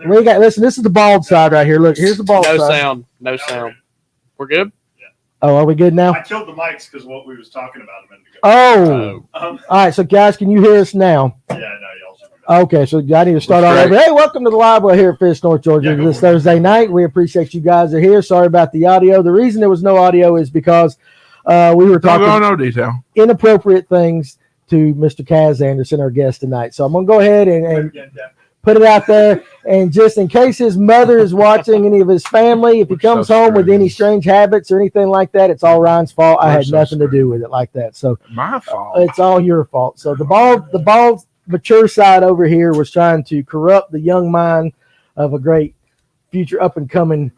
We got. Listen, this is the bald side right here. Look, here's the bald No side. No sound. We're good? Oh, are we good now? I killed the mics because what we was talking about a minute ago. Oh. All right, so guys, can you hear us now? Yeah, no, y'all. Okay, so I need to start all over. Hey, welcome to the Livewell here at Fish, North Georgia. This Thursday night. We appreciate you guys are here. Sorry about the audio. The reason there was no audio is because we were talking inappropriate things to Mr. Caz Anderson, our guest tonight. So I'm going to go ahead and put it out there. And just in case his mother is watching, any of his family, if he comes home with any strange habits or anything like that, it's all Ryan's fault. I had nothing to do with it like that. So my fault. It's all your fault. So the bald mature side over here was trying to corrupt the young mind of a great future up and coming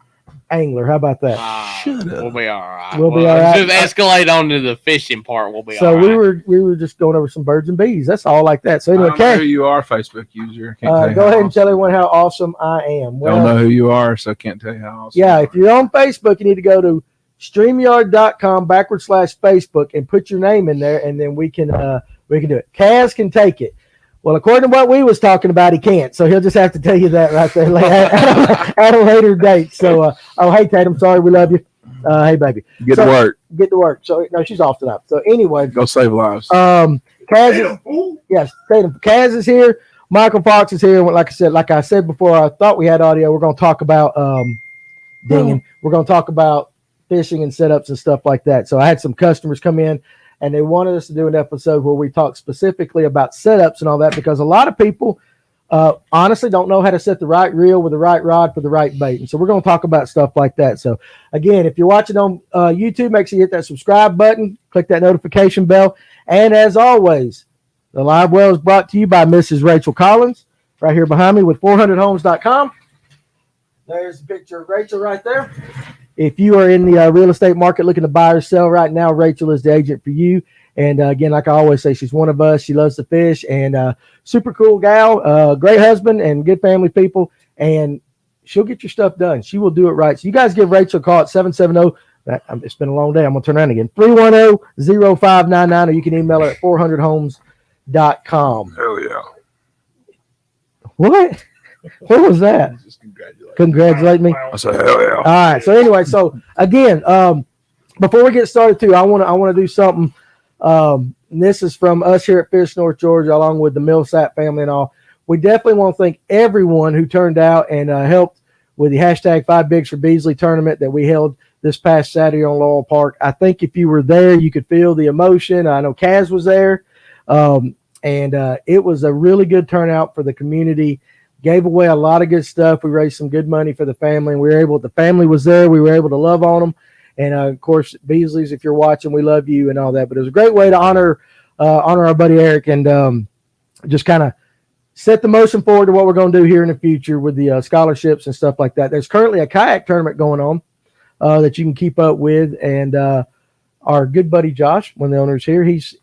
angler. How about that? We'll be all right. We'll be all right. Just escalate on to the fishing part. We'll be so all right. we were just going over some birds and bees. That's all like that. So anyway, I don't know who you are, Facebook user. Go ahead and tell everyone how awesome I am. Well, don't know who you are, so I can't tell you how awesome. Yeah, if you're on Facebook, you need to go to StreamYard.com/Facebook and put your name in there, and then we can do it. Caz can take it. Well, according to what we was talking about, he can't. So he'll just have to tell you that right there at a later date. So, hey, Tatum, sorry, we love you. Hey, baby. Get to work. Get to work. So, no, she's off tonight. So, anyway. Go save lives. Caz Tatum. Caz is here. Michael Fox is here. Like I said before, I thought we had audio. We're going to talk about dinging. We're going to talk about fishing and setups and stuff like that. So, I had some customers come in, and they wanted us to do an episode where we talk specifically about setups and all that, because a lot of people honestly don't know how to set the right reel with the right rod for the right bait. And so we're going to talk about stuff like that. So again, if you're watching on YouTube, make sure you hit that subscribe button, click that notification bell. And as always, the Livewell is brought to you by Mrs. Rachel Collins, right here behind me with 400homes.com. There's a picture of Rachel right there. If you are in the real estate market looking to buy or sell right now, Rachel is the agent for you. And again, like I always say, she's one of us. She loves to fish, and super cool gal, great husband, and good family people. And she'll get your stuff done. She will do it right. So you guys give Rachel a call at 770. It's been a long day. I'm going to turn around again. 310-0599, or you can email her at 400homes.com. Hell yeah. What? What was that? Just congratulate me. I said hell yeah. All right. So anyway, so again, before we get started too, I want to do something. This is from us here at Fish North Georgia, along with the Millsap family and all. We definitely want to thank everyone who turned out and helped with the hashtag 5 Bigs for Beasley tournament that we held this past Saturday on Laurel Park. I think if you were there, you could feel the emotion. I know Caz was there, and it was a really good turnout for the community. Gave away a lot of good stuff. We raised some good money for the family, and the family was there. We were able to love on them. And of course, Beasley's, if you're watching, we love you and all that. But it was a great way to honor our buddy Eric, and just kind of set the motion forward to what we're going to do here in the future with the scholarships and stuff like that. There's currently a kayak tournament going on that you can keep up with. And our good buddy Josh, one of the owners here, he's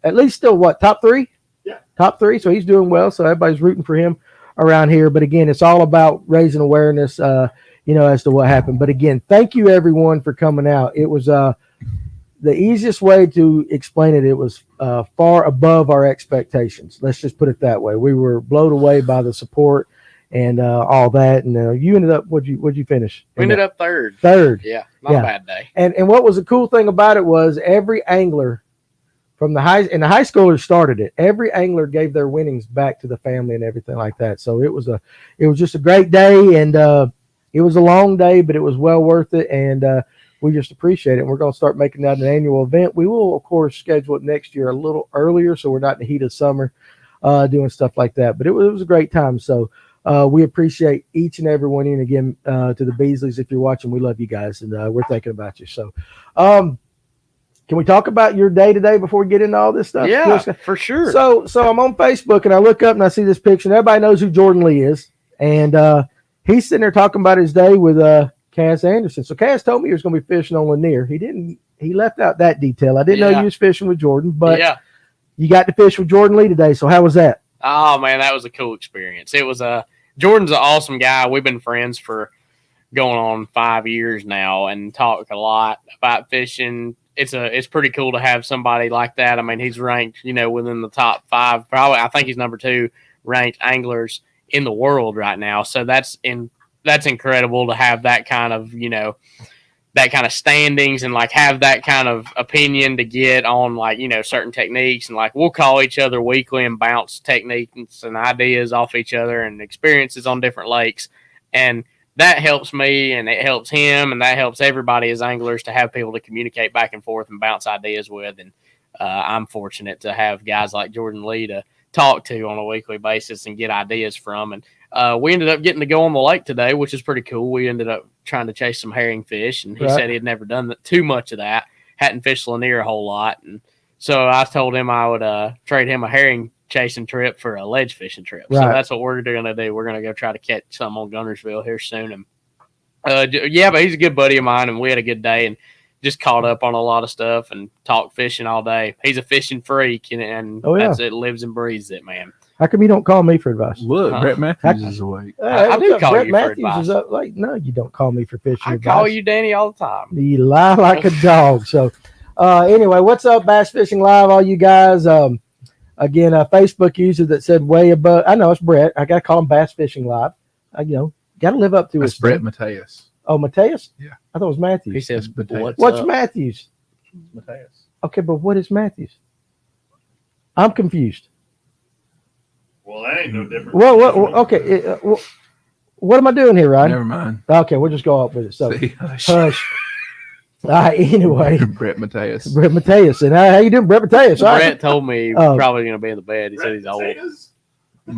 at least still top 3? Yeah. Top 3. So he's doing well. So everybody's rooting for him around here. But again, it's all about raising awareness, as to what happened. But again, thank you everyone for coming out. It was the easiest way to explain it. It was far above our expectations. Let's just put it that way. We were blown away by the support and all that. And you ended up, what'd you finish? We ended up third. Yeah, not a bad day. And what was the cool thing about it was every angler from the high schoolers started it. Every angler gave their winnings back to the family and everything like that. So it was just a great day, and it was a long day, but it was well worth it. And we just appreciate it. And we're going to start making that an annual event. We will, of course, schedule it next year a little earlier, so we're not in the heat of summer doing stuff like that. But it was a great time. So we appreciate each and every one. And again, to the Beasleys, if you're watching, we love you guys, and we're thinking about you. So can we talk about your day today before we get into all this stuff? Yeah, for sure. So I'm on Facebook, and I look up and I see this picture, and everybody knows who Jordan Lee is. And he's sitting there talking about his day with Caz Anderson. So Caz told me he was going to be fishing on Lanier. He left out that detail. I didn't know you was fishing with Jordan, but you got to fish with Jordan Lee today. So how was that? Oh man, that was a cool experience. It was Jordan's an awesome guy. We've been friends for going on 5 years now, and talk a lot about fishing. It's pretty cool to have somebody like that. I mean, he's ranked, within the top 5. Probably, I think he's number 2 ranked anglers in the world right now. So that's incredible to have that kind of, that kind of standings and like have that kind of opinion to get on like, certain techniques, and like we'll call each other weekly and bounce techniques and ideas off each other and experiences on different lakes. And that helps me and it helps him and that helps everybody as anglers to have people to communicate back and forth and bounce ideas with. And I'm fortunate to have guys like Jordan Lee to talk to on a weekly basis and get ideas from. And we ended up getting to go on the lake today, which is pretty cool. We ended up trying to chase some herring fish, and he said he had never done too much of that, hadn't fished Lanier a whole lot. And so I told him I would trade him a herring chasing trip for a ledge fishing trip. So that's what we're going to do. We're going to go try to catch some on Gunnersville here soon. And but he's a good buddy of mine, and we had a good day and just caught up on a lot of stuff and talked fishing all day. He's a fishing freak, and that's it, lives and breathes it, man. How come you don't call me for advice? Look, Brett Matthews is awake. I do call Brett you Matthews for advice. is up late. No, you don't call me for fishing advice. I call you Danny all the time. You lie like a dog. So anyway, what's up, Bass Fishing Live, all you guys? Again, a Facebook user that said way above. I know it's Brett. I got to call him Bass Fishing Live. Got to live up to It's his Brett name. Mateus. Oh, Mateus? Yeah. I thought it was Matthews. He says, Mateus. What's Matthews? Mateus. Okay, but what is Matthews? I'm confused. Well, that ain't no different. Okay. What am I doing here, Ryan? Never mind. Okay, we'll just go up with it. So, See, hush. All right, anyway. Brett Mateus. Brett Mateus. And how you doing, Brett Mateus? Brett told me he's probably going to be in the bed. He said he's old.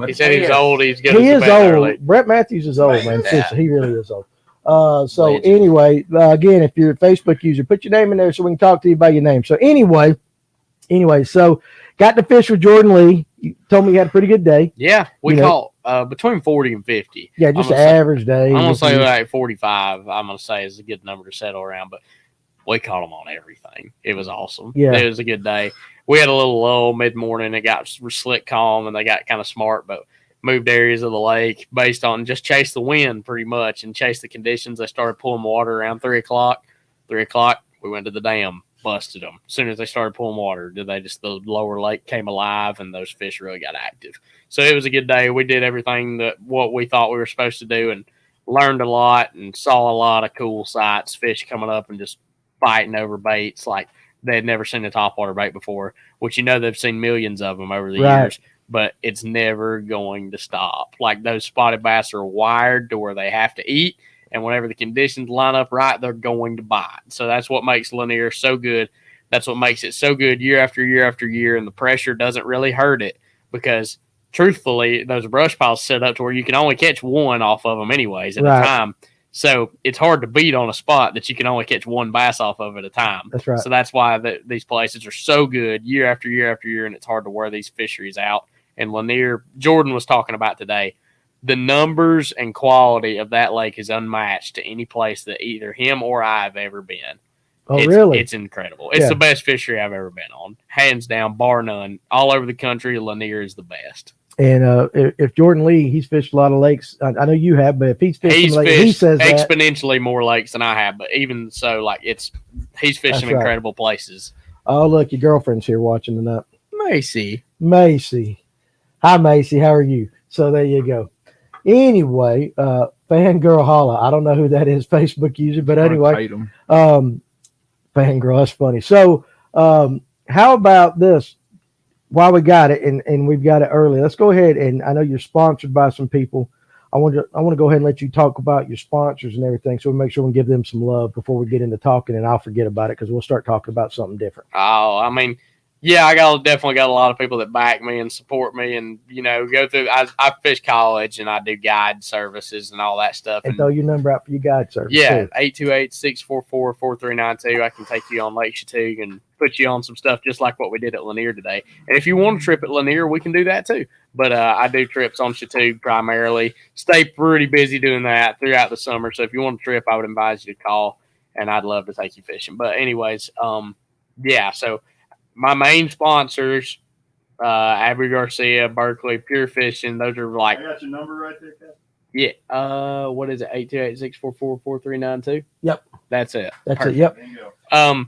He said he's old. He's getting He to is bed old. early. Brett Matthews is old, man. Yeah. Seriously, he really is old. So Legend. anyway, again, if you're a Facebook user, put your name in there so we can talk to you by your name. So anyway, so got to fish with Jordan Lee. You told me you had a pretty good day. Yeah, we caught between 40 and 50. Yeah, just an average day. I'm going to say like 45, I'm going to say is a good number to settle around, but we caught them on everything. It was awesome. Yeah. It was a good day. We had a little lull mid-morning. It got slick calm, and they got kind of smart, but moved areas of the lake based on just chase the wind pretty much and chase the conditions. They started pulling water around 3 o'clock. 3 o'clock, we went to the dam, busted them. As soon as they started pulling water, the lower lake came alive, and those fish really got active. So it was a good day. We did everything what we thought we were supposed to do and learned a lot and saw a lot of cool sights, fish coming up and just fighting over baits like they had never seen a topwater bait before, which they've seen millions of them over the years, but it's never going to stop. Like those spotted bass are wired to where they have to eat, and whenever the conditions line up right, they're going to bite. So that's what makes Lanier so good. That's what makes it so good year after year after year, and the pressure doesn't really hurt it because, truthfully, those brush piles set up to where you can only catch one off of them anyways at a time. So it's hard to beat on a spot that you can only catch one bass off of at a time. That's right. So that's why these places are so good year after year after year, and it's hard to wear these fisheries out. And Lanier, Jordan was talking about today, the numbers and quality of that lake is unmatched to any place that either him or I have ever been. Really? It's incredible. It's the best fishery I've ever been on. Hands down, bar none. All over the country, Lanier is the best. And if Jordan Lee, he's fished a lot of lakes. I know you have, but if he's fished, he says exponentially more lakes than I have. But even so, like he's fishing incredible places. Oh, look, your girlfriend's here watching tonight. Macy. Hi, Macy. How are you? So there you go. Anyway, Fangirl Holla. I don't know who that is, Facebook user, but anyway, Fangirl. That's funny. So, how about this? While we got it, and we've got it early, let's go ahead, and I know you're sponsored by some people. I want to go ahead and let you talk about your sponsors and everything, so we'll make sure we give them some love before we get into talking, and I'll forget about it because we'll start talking about something different. Oh, I mean, yeah, definitely got a lot of people that back me and support me, and go through. I fish college and I do guide services and all that stuff. And throw your number out for your guide service. Yeah, 828-644-4392. I can take you on Lake Chattooga and put you on some stuff just like what we did at Lanier today. And if you want a trip at Lanier, we can do that too. But I do trips on Chattooga primarily. Stay pretty busy doing that throughout the summer. So if you want a trip, I would advise you to call, and I'd love to take you fishing. But anyways, yeah. So my main sponsors, Abby Garcia, Berkeley, Pure Fishing. Those are like. I got your number right there, Cat. Yeah. What is it? 828-644-4392. Yep. That's it. That's Perfect. it. Yep. There you go.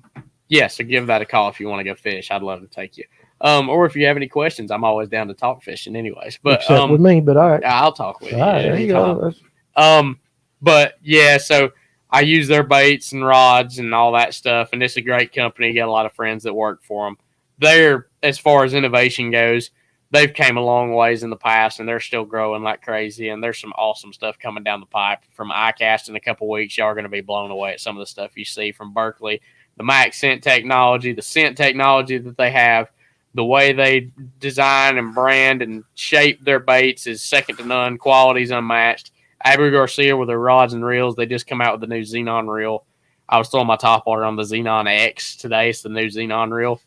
Yeah, so give that a call if you want to go fish. I'd love to take you. Or if you have any questions, I'm always down to talk fishing anyways. But Except with me, but all right. I'll talk with All you. right, there you anytime. go. But yeah, so I use their baits and rods and all that stuff, and it's a great company. Got a lot of friends that work for them. They're, as far as innovation goes, they've came a long ways in the past, and they're still growing like crazy. And there's some awesome stuff coming down the pipe from iCast in a couple weeks. Y'all are going to be blown away at some of the stuff you see from Berkeley. The Max scent technology, the scent technology that they have, the way they design and brand and shape their baits is second to none. Quality's unmatched. Abu Garcia with their rods and reels, they just come out with the new Xenon reel. I was throwing my topwater on the Xenon X today. It's the new Xenon reel.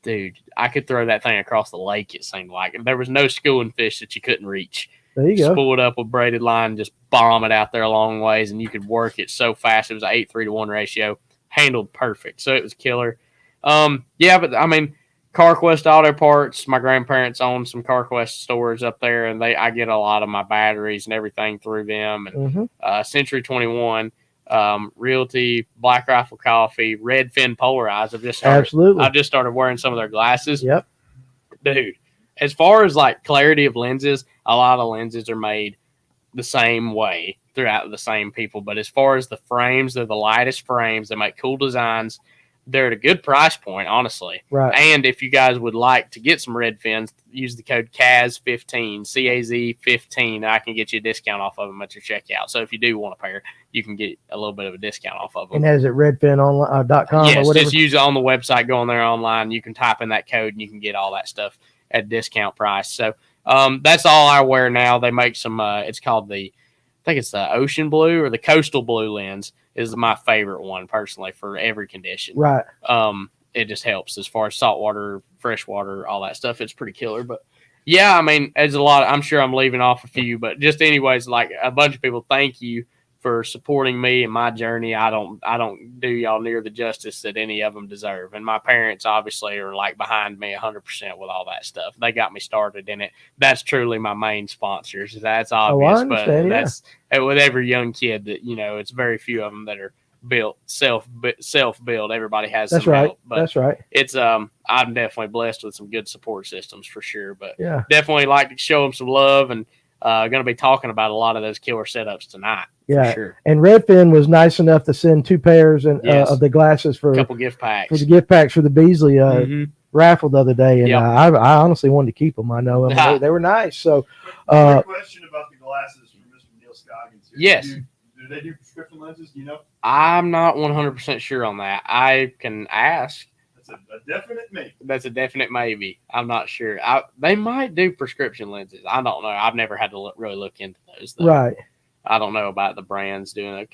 Dude, I could throw that thing across the lake, it seemed like. And there was no schooling fish that you couldn't reach. There you go. Spool it up with braided line, just bomb it out there a long ways, and you could work it so fast. It was an 8:3-to-1 ratio. Handled perfect. So it was killer. Yeah, but I mean, CarQuest Auto Parts, my grandparents own some CarQuest stores up there, and I get a lot of my batteries and everything through them. And Century 21, Realty, Black Rifle Coffee, Redfin Polarized. I've just started wearing some of their glasses. Yep. Dude, as far as like clarity of lenses, a lot of lenses are made the same way throughout the same people. But as far as the frames, they're the lightest frames. They make cool designs. They're at a good price point, honestly. Right. And if you guys would like to get some red fins, use the code CAZ15, CAZ15. I can get you a discount off of them at your checkout. So if you do want a pair, you can get a little bit of a discount off of them. And that is at redfinonline.com yes, or whatever? just use it on the website. Go on there online. You can type in that code and you can get all that stuff at discount price. So that's all I wear now. They make some, it's called I think it's the ocean blue or the coastal blue lens is my favorite one personally for every condition. Right. It just helps as far as saltwater, freshwater, all that stuff. It's pretty killer. But yeah, I mean, there's a lot. I'm sure I'm leaving off a few, but just anyways, like a bunch of people, thank you for supporting me and my journey. I don't do y'all near the justice that any of them deserve. And my parents obviously are like behind me 100% with all that stuff. They got me started in it. That's truly my main sponsors. That's obvious, but that's with every young kid that, you know, it's very few of them that are built self build. Everybody has that's some right. help, but that's right. It's I'm definitely blessed with some good support systems for sure. But yeah, definitely like to show them some love and going to be talking about a lot of those killer setups tonight. Yeah, for sure. And Redfin was nice enough to send 2 pairs of the glasses for a couple gift packs for the gift packs for the Beasley raffle the other day, and I honestly wanted to keep them. I know they were nice. So, quick question about the glasses from Mr. Neil Scoggins. Yes. Do they do prescription lenses? Do you know? I'm not 100% sure on that. I can ask. That's a definite maybe. That's a definite maybe. I'm not sure. They might do prescription lenses. I don't know. I've never had to really look into those, though. Right. I don't know about the brands doing it.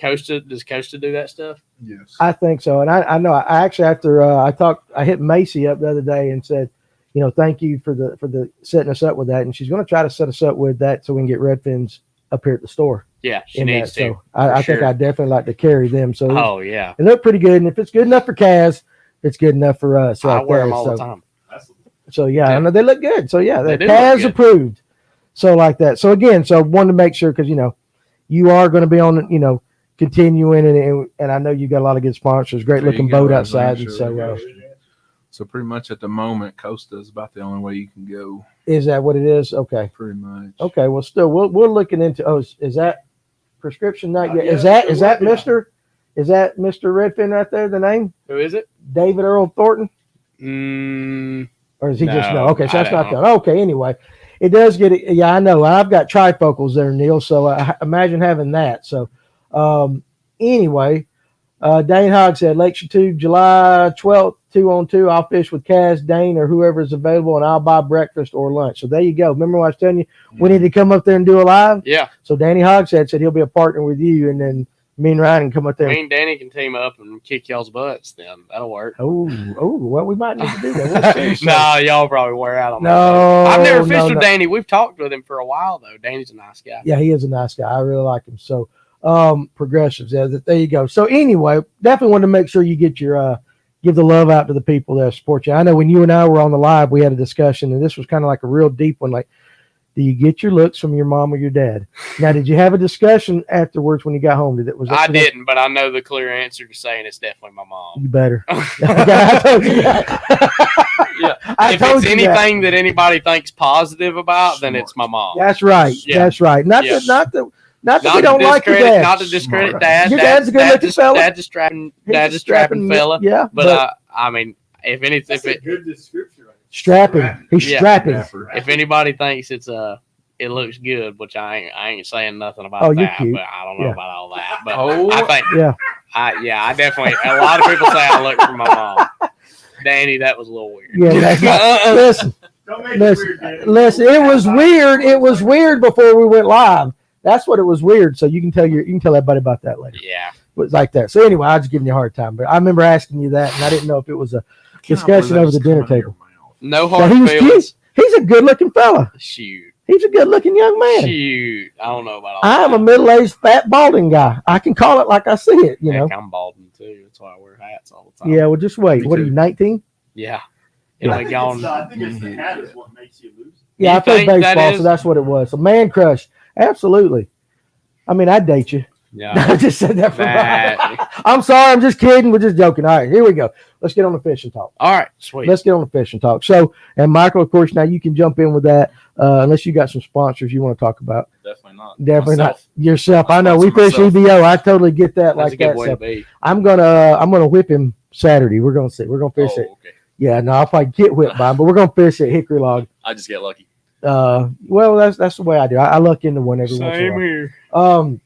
Does Costa do that stuff? Yes. I think so. And I know I actually, after I hit Macy up the other day and said, you know, thank you for the setting us up with that. And she's going to try to set us up with that so we can get red fins up here at the store. Yeah, she needs to. So I think I definitely like to carry them. So yeah. They look pretty good. And if it's good enough for Caz, it's good enough for us. I wear them all the time. So yeah, I know they look good. So yeah, they're Caz approved. So like that. So again, so I wanted to make sure, because, you know, you are going to be on, you know, continuing, and I know you got a lot of good sponsors, great looking boat outside. And so pretty much at the moment, Costa is about the only way you can go. Is that what it is? Okay. Pretty much. Okay. Well, still, we're looking into. Oh, is that prescription? Not yet. Is that Mr. Is that Mr. Redfin right there? The name? Who is it? David Earl Thornton. Or is he just no? Okay, so that's not done. Okay. Anyway. It does get it. Yeah, I know. I've got trifocals there, Neil. So I imagine having that. So anyway, Dane Hogg said, Lakeshore 2, July 12th, 2-on-2. I'll fish with Caz, Dane, or whoever is available, and I'll buy breakfast or lunch. So there you go. Remember what I was telling you? We need to come up there and do a live? Yeah. So Danny Hogg said he'll be a partner with you, and then me and Ryan can come up there. Me and Danny can team up and kick y'all's butts then. That'll work. Oh, well, we might need to do that. We'll see. No, y'all probably wear out on that. No. I've never fished with Danny. We've talked with him for a while, though. Danny's a nice guy. Yeah, he is a nice guy. I really like him. So, progressives. Yeah, there you go. So anyway, definitely want to make sure you get your, give the love out to the people that support you. I know when you and I were on the live, we had a discussion, and this was kind of like a real deep one. Like, do you get your looks from your mom or your dad? Now, did you have a discussion afterwards when you got home? I didn't, but I know the clear answer to saying it's definitely my mom. You better. I told you that. I If told it's you that. anything that anybody thinks positive about, then it's my mom. That's right. Yeah. That's right. Not Yeah. that we don't like your dad. Not to discredit Smart. Dad. Your dad's a good-looking fella. Dad's a strapping fella. Yeah, But I mean, if That's a it good description. strapping. He's Yeah. strapping. if anybody thinks it looks good, which I ain't saying nothing about Oh, you're that, cute. but I don't know Yeah. about all that. But Oh. I think Yeah. I definitely. A lot of people say I look for my mom. Danny, that was a little weird. Yeah, that's not, listen, Don't make it listen, weird, Danny. listen. It was weird. It was weird before we went live. That's what it was weird. So you can tell everybody about that later. Yeah. It was like that. So anyway, I was giving you a hard time, but I remember asking you that, and I didn't know if it was a discussion over the dinner table. No So hard he was feelings. cute. He's a good-looking fella. Shoot. He's a good-looking young man. Shoot. I don't know about all I am that. a middle-aged, fat, balding guy. I can call it like I see it. You know. Heck, I'm balding too. That's why I wear hats all the time. Yeah. Well, just wait. Me What are too. you, 19? Yeah. I It'll think be it's gone. the- I think it's the hat is what makes you lose it. Yeah, You I played think that baseball, is? so that's what it was. So man crush. Absolutely. I mean, I'd date you. Yeah. I just said that for That- I'm sorry. I'm just kidding. We're just joking. All right, here we go. Let's get on the fishing talk. All right. Sweet. Let's get on the fishing talk. So, and Michael, of course, now you can jump in with that unless you got some sponsors you want to talk about. Definitely not. Definitely Myself. not yourself. I know we fish Sponsor EBO. I totally get that. That's Like a good that. way So to be. I'm gonna whip him Saturday. We're gonna see. We're gonna fish it. Oh, okay. Yeah, no, I'll probably get whipped by him, but we're gonna fish at Hickory Log. I just get lucky. Well, that's the way I do. I luck into one every once in a Same while. here.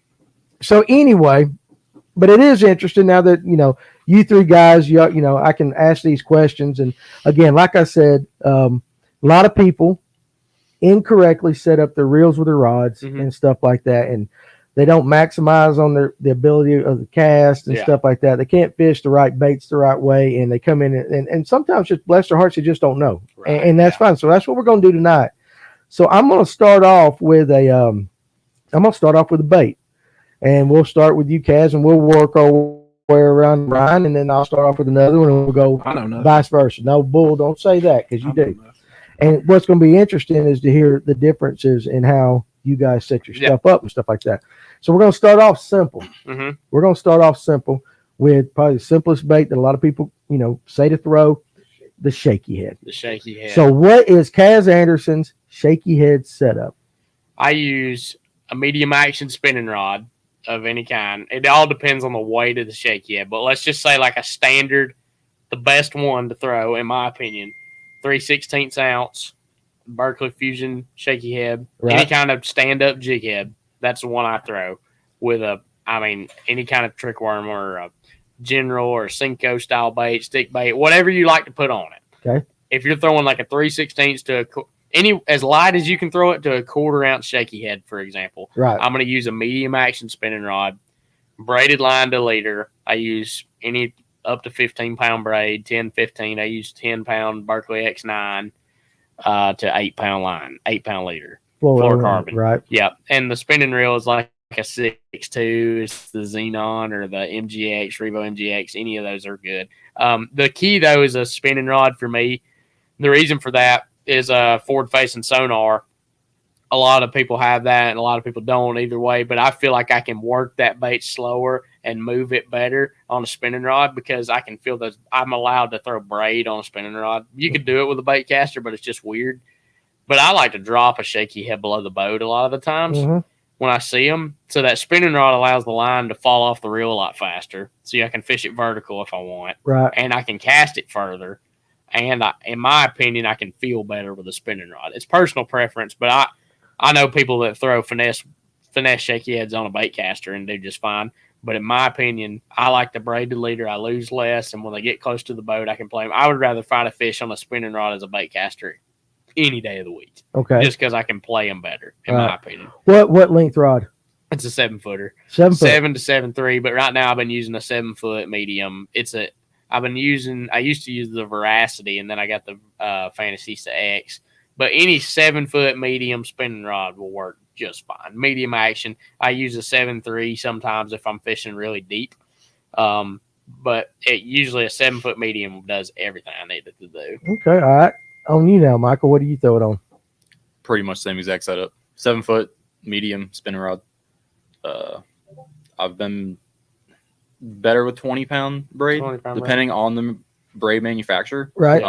So anyway, but it is interesting now that you three guys, I can ask these questions, and again, like I said, a lot of people incorrectly set up their reels with their rods Mhm. and stuff like that, and they don't maximize on the ability of the cast and Yeah. stuff like that. They can't fish the right baits the right way, and they come in and sometimes just bless their hearts, they just don't know, Right, and that's fine. So that's what we're going to do tonight. So I'm going to start off with a bait. And we'll start with you, Caz, and we'll work our way around Ryan, and then I'll start off with another one, and we'll go I know nothing. vice versa. No, bull, don't say that because you I know do. nothing. And what's going to be interesting is to hear the differences in how you guys set your stuff up and stuff like that. So we're going to start off simple. Mm-hmm. We're going to start off simple with probably the simplest bait that a lot of people, say to throw, the shaky head. The shaky head. So what is Caz Anderson's shaky head setup? I use a medium action spinning rod of any kind. It all depends on the weight of the shaky head, but let's just say like a standard, the best one to throw, in my opinion, 3/16 ounce Berkeley Fusion shaky head, Right. any kind of stand up jig head. That's the one I throw with any kind of trick worm or a general or Cinco style bait, stick bait, whatever you like to put on it. Okay. If you're throwing like a 3/16 to as light as you can throw it to a 1/4 ounce shaky head, for example, Right. I'm going to use a medium action spinning rod, braided line to leader. I use any up to 15-pound braid, 10, 15. I use 10-pound Berkeley X9 to 8-pound line, 8-pound leader. Fluorocarbon. Right. Yep. And the spinning reel is like a 6.2. It's the Xenon or the MGX, Revo MGX. Any of those are good. The key, though, is a spinning rod for me. The reason for that is a forward-facing sonar. A lot of people have that, and a lot of people don't either way. But I feel like I can work that bait slower and move it better on a spinning rod because I can feel those. I'm allowed to throw braid on a spinning rod. You could do it with a bait caster, but it's just weird. But I like to drop a shaky head below the boat a lot of the times when I see them. So that spinning rod allows the line to fall off the reel a lot faster. So I can fish it vertical if I want. Right. And I can cast it further. And in my opinion, I can feel better with a spinning rod. It's personal preference, but I know people that throw finesse shaky heads on a bait caster and do just fine. But in my opinion, I like the braided leader. I lose less, and when they get close to the boat, I can play them. I would rather fight a fish on a spinning rod as a bait caster any day of the week. Okay. Just because I can play them better, in my opinion. What length rod? It's a 7-footer. 7 foot. 7 to 7.3, but right now I've been using a 7-foot medium. I used to use the Veracity, and then I got the Fantasista X. But any 7-foot medium spinning rod will work just fine. Medium action. I use a 7.3 sometimes if I'm fishing really deep. But usually a 7-foot medium does everything I need it to do. Okay. All right. On you now, Michael. What do you throw it on? Pretty much same exact setup. 7-foot medium spinning rod. I've been better with 20-pound braid, 20-pound depending on the braid manufacturer. Right.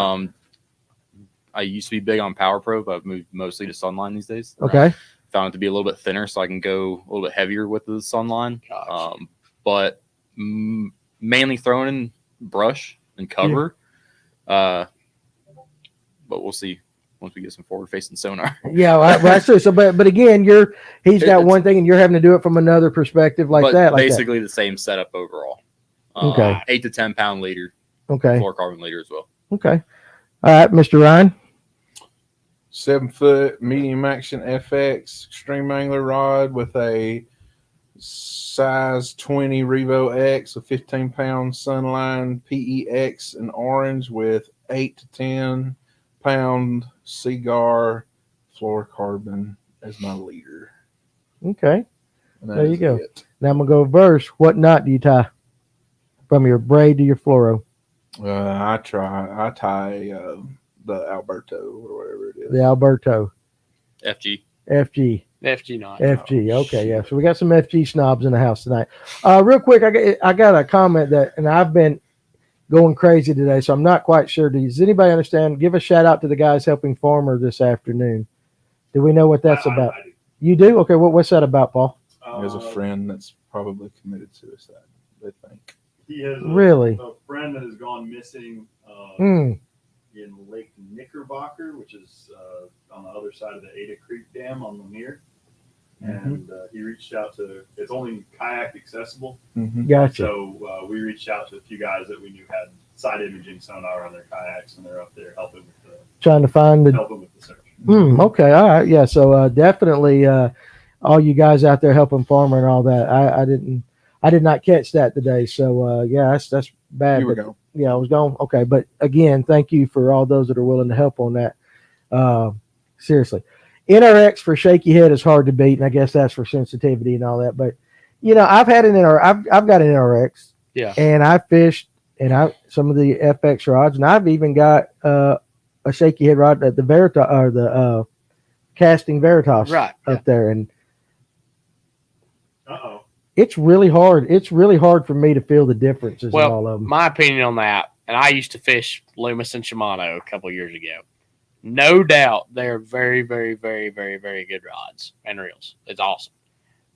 I used to be big on Power Pro, but I've moved mostly to Sunline these days. Okay. Found it to be a little bit thinner, so I can go a little bit heavier with the Sunline. Gotcha. But mainly throwing in brush and cover. But we'll see once we get some forward-facing sonar. Yeah, well, that's true. So, but again, he's got one thing, and you're having to do it from another perspective, like but that. Like basically the same setup overall. Okay. 8 to 10 pound leader. Okay. Fluorocarbon leader as well. Okay. All right, Mr. Ryan. 7 foot medium action FX extreme angler rod with a size 20 Revo X, a 15 pound Sunline PEX in orange with 8 to 10 pound Cigar fluorocarbon as my leader. Okay. And that There you is go. it. Now I'm gonna go verse. What knot do you tie from your braid to your fluoro? I tie the Alberto or whatever it is. The Alberto FG. FG. FG not. FG. Okay, yeah. So we got some FG snobs in the house tonight. Real quick, I got a comment and I've been going crazy today, so I'm not quite sure. Does anybody understand? Give a shout out to the guys helping Farmer this afternoon. Do we know what that's about? I do. You do? Okay. What's that about, Paul? There's a friend that's probably committed suicide, they think. He has Really? a friend that has gone missing Hmm. in Lake Knickerbocker, which is on the other side of the Ada Creek Dam on Lanier. And he reached out to, it's only kayak accessible. Mm-hmm. Gotcha. So we reached out to a few guys that we knew had side imaging sonar on their kayaks, and they're up there helping with the Trying to find the. search. Okay. All right. Yeah. So definitely, all you guys out there helping Farmer and all that. I did not catch that today. So yeah, that's bad. You were but- gone. Yeah, I was gone. Okay, but again, thank you for all those that are willing to help on that. Seriously, NRX for shaky head is hard to beat, and I guess that's for sensitivity and all that. But I've had an I've got an NRX. Yeah. And I fished some of the FX rods, and I've even got a shaky head rod at the Veritas or the casting Veritas up there, and it's really hard. It's really hard for me to feel the differences in all of them. My opinion on that, and I used to fish Loomis and Shimano a couple years ago. No doubt they're very, very, very, very, very good rods and reels. It's awesome.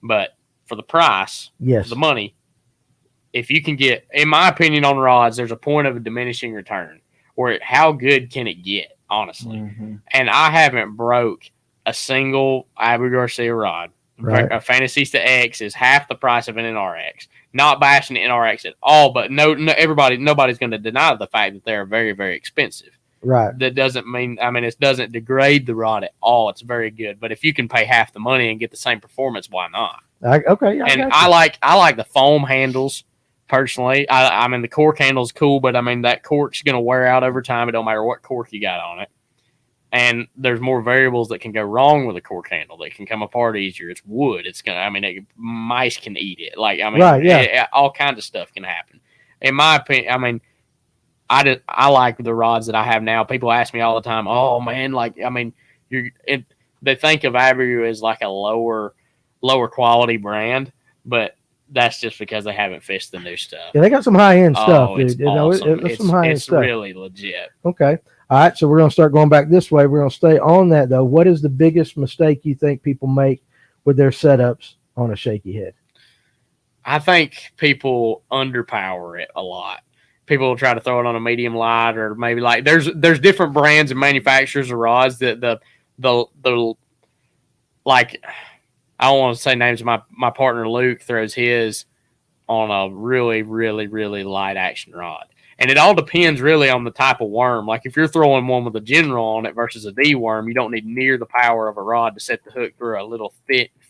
But for the price, yes, for the money, if you can get, in my opinion on rods, there's a point of a diminishing return where how good can it get, honestly? Mm-hmm. And I haven't broke a single Ivory Garcia rod. Right. A Fantasista X is half the price of an NRX. Not bashing the NRX at all, but nobody's going to deny the fact that they're very, very expensive. Right. That doesn't mean, it doesn't degrade the rod at all. It's very good. But if you can pay half the money and get the same performance, why not? Okay. I like the foam handles personally. I mean, the cork handle's cool, but that cork's going to wear out over time. It don't matter what cork you got on it. And there's more variables that can go wrong with a cork handle. They can come apart easier. It's wood. It's gonna. Mice can eat it. Right, yeah. All kinds of stuff can happen. In my opinion, I like the rods that I have now. People ask me all the time, "Oh man, they think of Abreu as like a lower quality brand, but that's just because they haven't fished the new stuff. Yeah, they got some high end stuff, dude. It's awesome. It's some high end stuff. It's really legit. Okay. All right, so we're going to start going back this way. We're going to stay on that, though. What is the biggest mistake you think people make with their setups on a shaky head? I think people underpower it a lot. People will try to throw it on a medium light, or maybe there's different brands and manufacturers of rods that the like, I don't want to say names. My partner Luke throws his on a really, really, really light action rod. And it all depends really on the type of worm. Like if you're throwing one with a general on it versus a D worm, you don't need near the power of a rod to set the hook through a little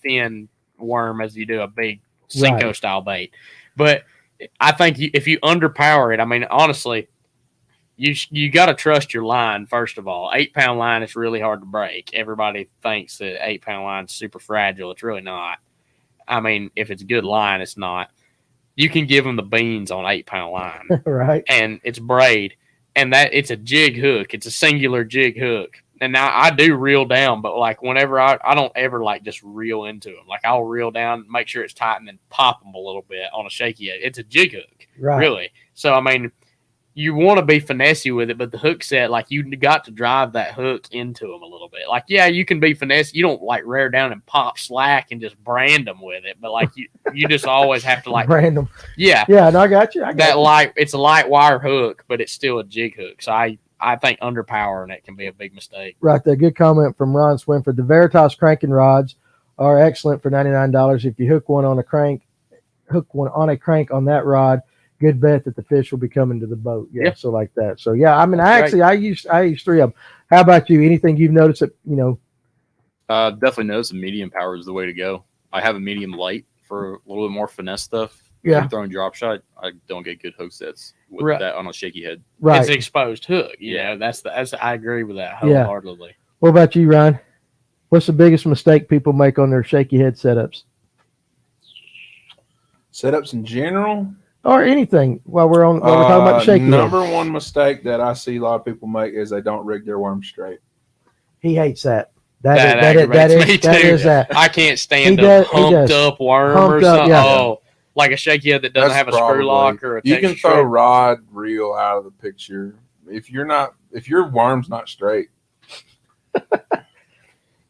thin worm as you do a big Cinco style bait. But I think if you underpower it, honestly, you got to trust your line, first of all. 8-pound line is really hard to break. Everybody thinks that 8-pound line is super fragile. It's really not. If it's a good line, it's not. You can give them the beans on 8-pound line. Right. And it's braid. And that it's a jig hook. It's a singular jig hook. And now I do reel down, but whenever I don't ever just reel into them. I'll reel down, make sure it's tight, and then pop them a little bit on a shaky head. It's a jig hook. Right. Really. So, you want to be finessey with it, but the hook set, like you got to drive that hook into them a little bit. Like, yeah, you can be finessey. You don't like rear down and pop slack and just brand them with it, but like you just always have to like random. Yeah, yeah. No, I got you. I got you. light. It's a light wire hook, but it's still a jig hook. So I think underpowering it can be a big mistake. Right there. Good comment from Ron Swinford. The Veritas cranking rods are excellent for $99. If you hook one on a crank on that rod, good bet that the fish will be coming to the boat. Yeah. So like that. So yeah, I mean, I use 3 of them. How about you? Anything you've noticed that, Definitely noticed the medium power is the way to go. I have a medium light for a little bit more finesse stuff. Yeah. I'm throwing drop shot, I don't get good hook sets with that on a shaky head. Right. It's an exposed hook. You know, that's I agree with that wholeheartedly. What about you, Ryan? What's the biggest mistake people make on their shaky head setups? Setups in general? Or anything while we're talking about the shaky Number head. one mistake that I see a lot of people make is they don't rig their worm straight. He hates that. That is that. I can't stand a humped up worm or something. Yeah. Oh, like a shaky head that doesn't have a screw lock or a you can throw rod reel out of the picture if your worm's not straight.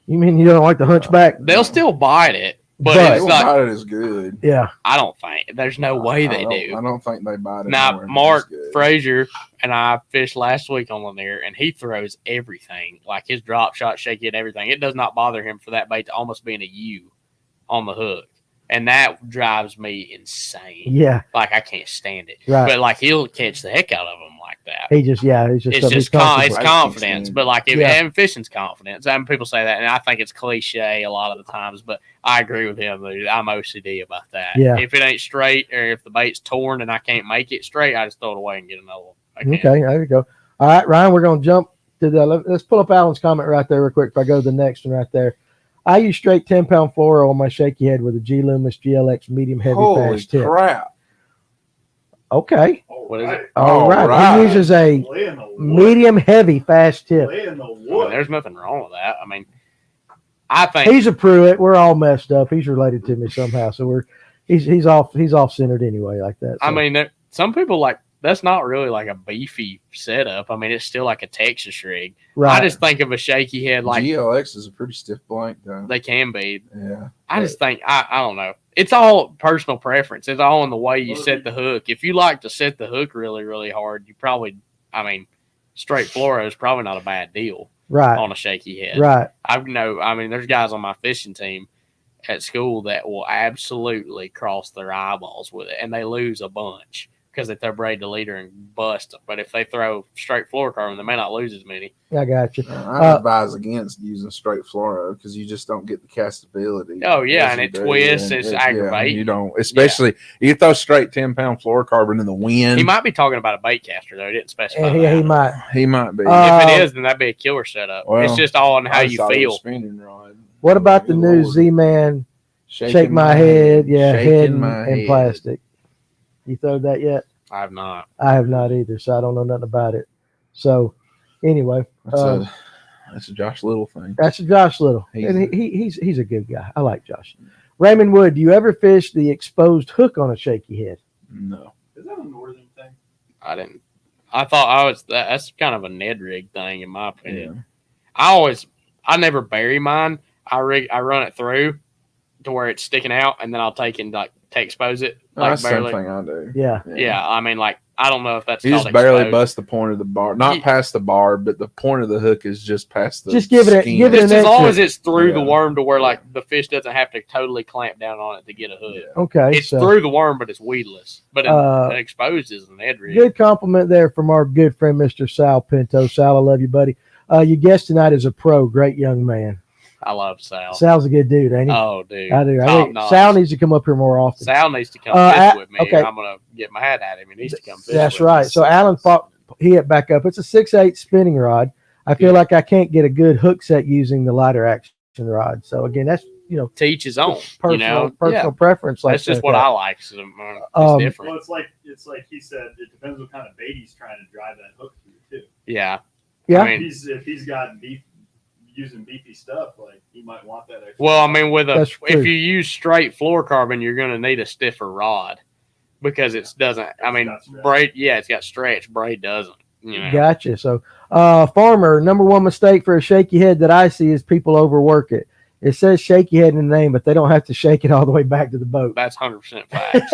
You mean you don't like the hunchback? They'll still bite it, but it's not. Bite it as good. Yeah, I don't think. There's no way they do. I don't think they bite it. Now, Mark Frazier and I fished last week on Lanier, and he throws everything, like his drop shot, shaky, and everything. It does not bother him for that bait to almost be in a U on the hook. And that drives me insane. Yeah. Like, I can't stand it. Right. But, like, he'll catch the heck out of them like that. It's confidence. But, like, and fishing's confidence. I mean, people say that, and I think it's cliche a lot of the times, but I agree with him. I'm OCD about that. Yeah. If it ain't straight or if the bait's torn and I can't make it straight, I just throw it away and get another one. Okay, there you go. All right, Ryan, we're going to jump to let's pull up Alan's comment right there real quick if I go to the next one right there. I use straight 10-pound fluoro on my shaky head with a G Loomis GLX medium heavy fast tip. Holy crap. Okay. What is it? All right. He uses a medium heavy fast tip. I mean, there's nothing wrong with that. I mean, I think he's a Pruitt. We're all messed up. He's related to me somehow. So he's off centered anyway like that. So. I mean, some people like that's not really like a beefy setup. I mean, it's still like a Texas rig. Right. I just think of a shaky head like GLX is a pretty stiff blank though. They can be. Yeah. I just think I don't know. It's all personal preference. It's all in the way you set the hook. If you like to set the hook really, really hard, you probably straight fluoro is probably not a bad deal. Right. On a shaky head. Right. There's guys on my fishing team at school that will absolutely cross their eyeballs with it, and they lose a bunch because they throw braid to leader and bust them. But if they throw straight fluorocarbon, they may not lose as many. I got you. I advise against using straight fluoro because you just don't get the castability. Oh yeah, and it twists. It's aggravating. You don't, especially you throw straight 10-pound fluorocarbon in the wind. He might be talking about a bait caster though. He didn't specify. He might be. If it is, then that'd be a killer setup. Well, it's just all on how you feel. Spinning rod. What about the new Z-Man? Shake my head. Yeah, head and plastic. You throw that yet? I have not. I have not either, so I don't know nothing about it. So, anyway, that's a Josh Little thing. That's a Josh Little, and he's a good guy. I like Josh. Raymond Wood, do you ever fish the exposed hook on a shaky head? No. Is that a northern thing? I didn't. I thought that's kind of a Ned rig thing in my opinion. Yeah. I never bury mine. I run it through to where it's sticking out, and then I'll take and expose it. That's the same thing I do. Yeah. I mean, like, I don't know if that's you just barely bust the point of the bar, not past the bar, but the point of the hook is just past the. Just give it as long as it's through the worm to where like the fish doesn't have to totally clamp down on it to get a hook. Yeah. Okay, it's through the worm, but it's weedless. But exposed is an Ed rig. Good compliment there from our good friend Mr. Sal Pinto. Sal, I love you, buddy. Your guest tonight is a pro, great young man. I love Sal. Sal's a good dude, ain't he? Oh, dude. I do. I think Sal needs to come up here more often. Sal needs to come fish with me. Okay. I'm going to get my hat at him. He needs to come fish That's with right. me. So Alan he hit back up. It's a 6/8 spinning rod. I feel like I can't get a good hook set using the lighter action rod. So, again, that's, to each his own. Personal preference. That's just what I like. So, it's different. Well, it's like he said, it depends what kind of bait he's trying to drive that hook through, too. Yeah. Yeah. I mean, if he's got beef, using beefy stuff, like he might want that extra. Well, I mean, if you use straight fluorocarbon, you're going to need a stiffer rod. because it doesn't. I mean, got stretch. braid. Yeah, it's got stretch. Braid doesn't. You know. Gotcha. So, farmer, number one mistake for a shaky head that I see is people overwork it. It says shaky head in the name, but they don't have to shake it all the way back to the boat. That's 100% facts.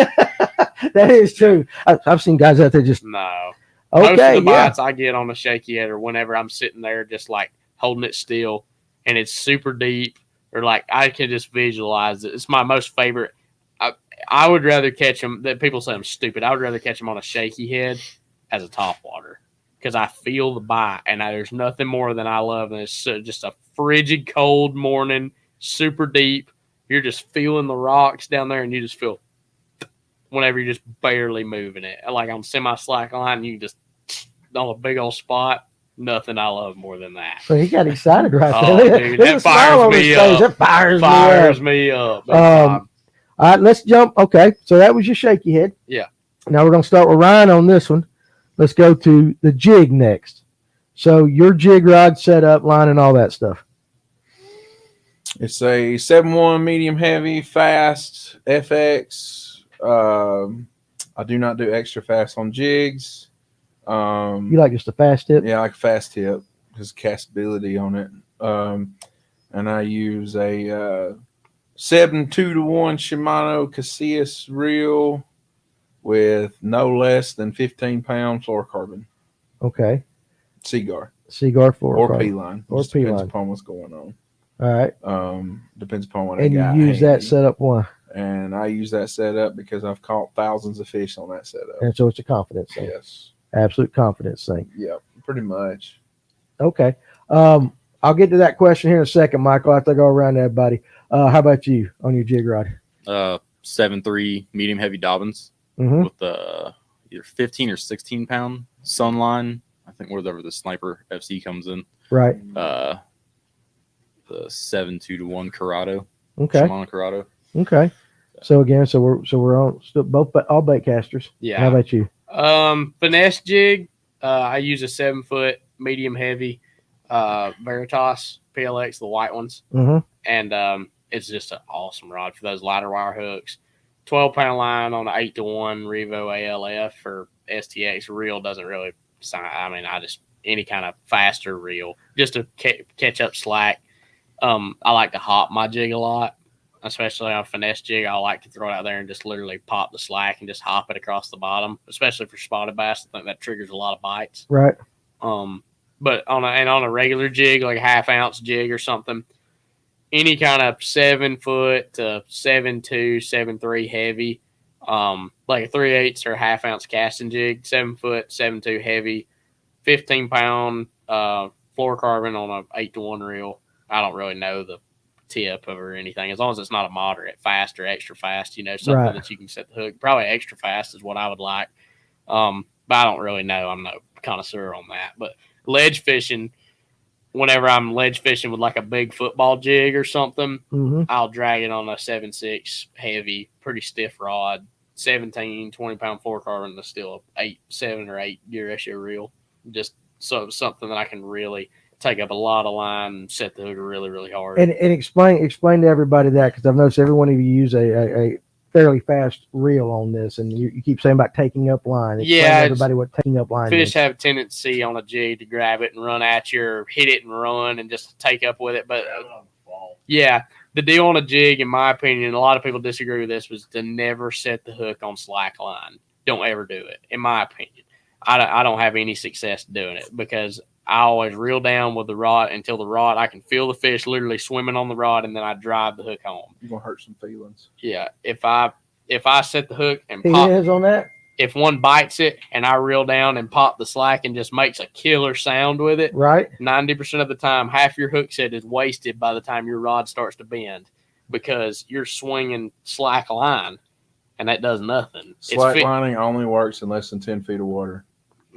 That is true. I've seen guys out there just No. Most of okay. the Yeah. bites I get on a shaky head or whenever I'm sitting there just like holding it still and it's super deep or like I can just visualize it. It's my most favorite. I would rather catch them. That people say I'm stupid. I would rather catch them on a shaky head as a topwater because I feel the bite and there's nothing more than I love. And it's just a frigid, cold morning, super deep. You're just feeling the rocks down there and you just feel whenever you're just barely moving it. Like on semi-slack line, you just on a big old spot. Nothing I love more than that. So he got excited right Oh, there. dude, There's that a smile on fires his me face. up. That fires me up. Me up. All right, let's jump. Okay, so that was your shaky head. Yeah. Now we're going to start with Ryan on this one. Let's go to the jig next. So your jig rod setup, line, and all that stuff. It's a 7-1 medium heavy fast FX. I do not do extra fast on jigs. You like just a fast tip? Yeah, I like fast tip. There's castability on it. And I use a 7 2-to-1 Shimano Casillas reel with no less than 15-pound fluorocarbon. Okay. Seagar. Seagar for Or P-line. Or Just depends P-line. upon what's going on. All right. Depends upon what And I got you use that handy. setup one. And I use that setup because I've caught thousands of fish on that setup. And so it's a confidence thing. Yes. Absolute confidence thing. Yep. Pretty much. Okay. I'll get to that question here in a second, Michael. After I go around to everybody. How about you on your jig rod? 7.3 medium heavy Dobbins Mm-hmm. with either 15 or 16 pound Sunline. I think wherever the Sniper FC comes in. Right. The 7 2-to-1 Corrado. Okay. Shimano Corrado. Okay. So again, so we're on still both all bait casters. Yeah. How about you? Finesse jig. I use a 7-foot medium heavy Veritas PLX, the white ones. Mm-hmm. And it's just an awesome rod for those lighter wire hooks. 12-pound line on an 8-to-1 Revo ALF or STX reel doesn't really sign. I mean, any kind of faster reel just to catch up slack. I like to hop my jig a lot, especially on a finesse jig. I like to throw it out there and just literally pop the slack and just hop it across the bottom, especially for spotted bass. I think that triggers a lot of bites. Right. But on a regular jig, like a half-ounce jig or something, any kind of 7-foot to 7.2, 7.3 heavy, like a 3/8 or a half-ounce casting jig, 7-foot, 7.2 heavy, 15-pound fluorocarbon on a 8-to-1 reel. I don't really know the tip of or anything, as long as it's not a moderate, fast or extra fast, something Right. that you can set the hook. Probably extra fast is what I would like. But I don't really know. I'm no connoisseur on that. But ledge fishing, whenever I'm ledge fishing with like a big football jig or something, Mm-hmm. I'll drag it on a 7.6 heavy, pretty stiff rod, 17, 20-pound fluorocarbon, that's still a 7 or 8 gear ratio reel. Just so something that I can really take up a lot of line and set the hook really, really hard. And explain to everybody that, because I've noticed every one of you use a fairly fast reel on this, and you keep saying about taking up line. Explain Yeah, to everybody what taking up line Fish is. have a tendency on a jig to grab it and run at you or hit it and run and just take up with it. But yeah, the deal on a jig, in my opinion, a lot of people disagree with this, was to never set the hook on slack line. Don't ever do it, in my opinion. I don't have any success doing it because I always reel down with the rod until the rod, I can feel the fish literally swimming on the rod, and then I drive the hook home. You're going to hurt some feelings. Yeah, if I set the hook and He pop, is on that. if one bites it and I reel down and pop the slack and just makes a killer sound with it, Right. 90% of the time, half your hook set is wasted by the time your rod starts to bend because you're swinging slack line, and that does nothing. Slack lining only works in less than 10 feet of water.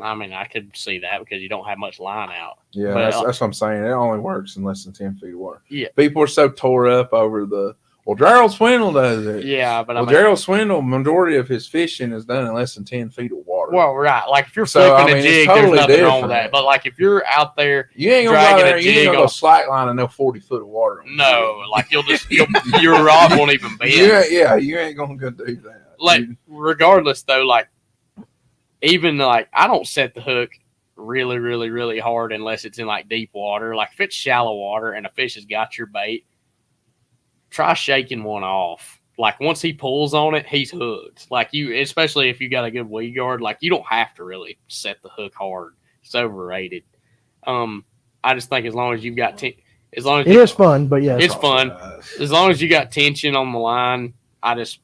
I mean, I could see that because you don't have much line out. Yeah, But, that's what I'm saying. It only works in less than 10 feet of water. Yeah. People are so tore up over Gerald Swindle does it. Yeah, but Gerald Swindle, majority of his fishing is done in less than 10 feet of water. Well, right. Like if you're So, flipping a it's jig, totally there's nothing wrong with different. that. But like if you're out there, You ain't gonna dragging go a there. You ain't jig gonna go on- slack line and no 40 foot of water. no, like your rod won't even bend. You ain't gonna go do that. like regardless though, like even like I don't set the hook really, really, really hard unless it's in like deep water. Like if it's shallow water and a fish has got your bait, try shaking one off. Like once he pulls on it, he's hooked. Like you, especially if you got a good weed guard, like you don't have to really set the hook hard. It's overrated. I just think as long as you've got as long as it is fun, but yeah, it's fun. As long as you got tension on the line, I just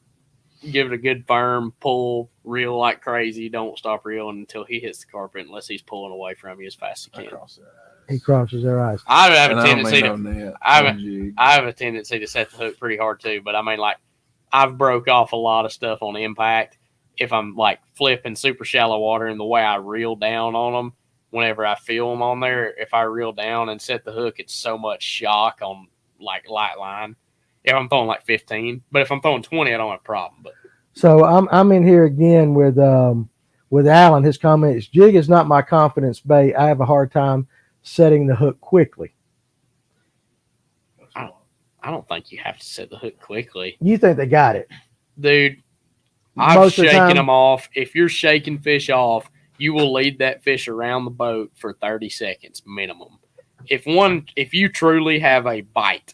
give it a good firm pull, reel like crazy. Don't stop reeling until he hits the carpet, unless he's pulling away from you as fast as he can. He crosses their eyes. I have a tendency I have a tendency to set the hook pretty hard too. But I mean, like I've broke off a lot of stuff on impact. If I'm like flipping super shallow water, and the way I reel down on them, whenever I feel them on there, if I reel down and set the hook, it's so much shock on like light line. If I'm throwing like 15, but if I'm throwing 20, I don't have a problem. But so I'm in here again with Alan. His comment is, jig is not my confidence bait. I have a hard time setting the hook quickly. I don't think you have to set the hook quickly. You think they got it, dude? I've shaken them off. If you're shaking fish off, you will lead that fish around the boat for 30 seconds minimum. If you truly have a bite,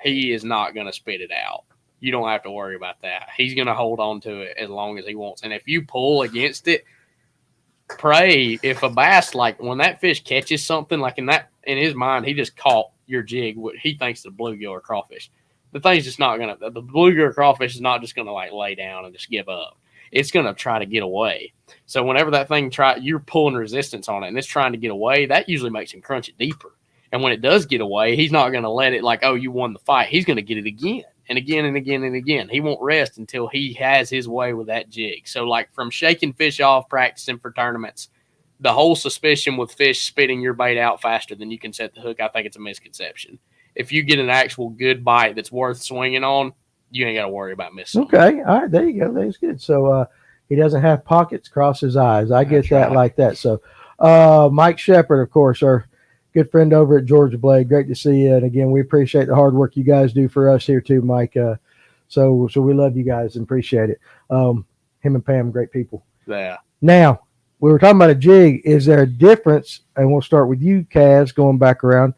he is not going to spit it out. You don't have to worry about that. He's going to hold on to it as long as he wants. And if you pull against it, pray if a bass, like when that fish catches something, like in his mind, he just caught your jig. What he thinks the bluegill or crawfish. The thing's just not going to, the bluegill or crawfish is not just going to like lay down and just give up. It's going to try to get away. So whenever that thing you're pulling resistance on it and it's trying to get away, that usually makes him crunch it deeper. And when it does get away, he's not going to let it like, oh, you won the fight. He's going to get it again and again and again and again. He won't rest until he has his way with that jig. So like from shaking fish off, practicing for tournaments, the whole suspicion with fish spitting your bait out faster than you can set the hook, I think it's a misconception. If you get an actual good bite that's worth swinging on, you ain't got to worry about missing. Okay. All right. There you go. That's good. So he doesn't have pockets across his eyes. I get that like that. So Mike Shepard, of course, our good friend over at Georgia Blade. Great to see you. And again, we appreciate the hard work you guys do for us here too, Mike. So we love you guys and appreciate it. Him and Pam, great people. Yeah. Now, we were talking about a jig. Is there a difference? And we'll start with you, Caz, going back around.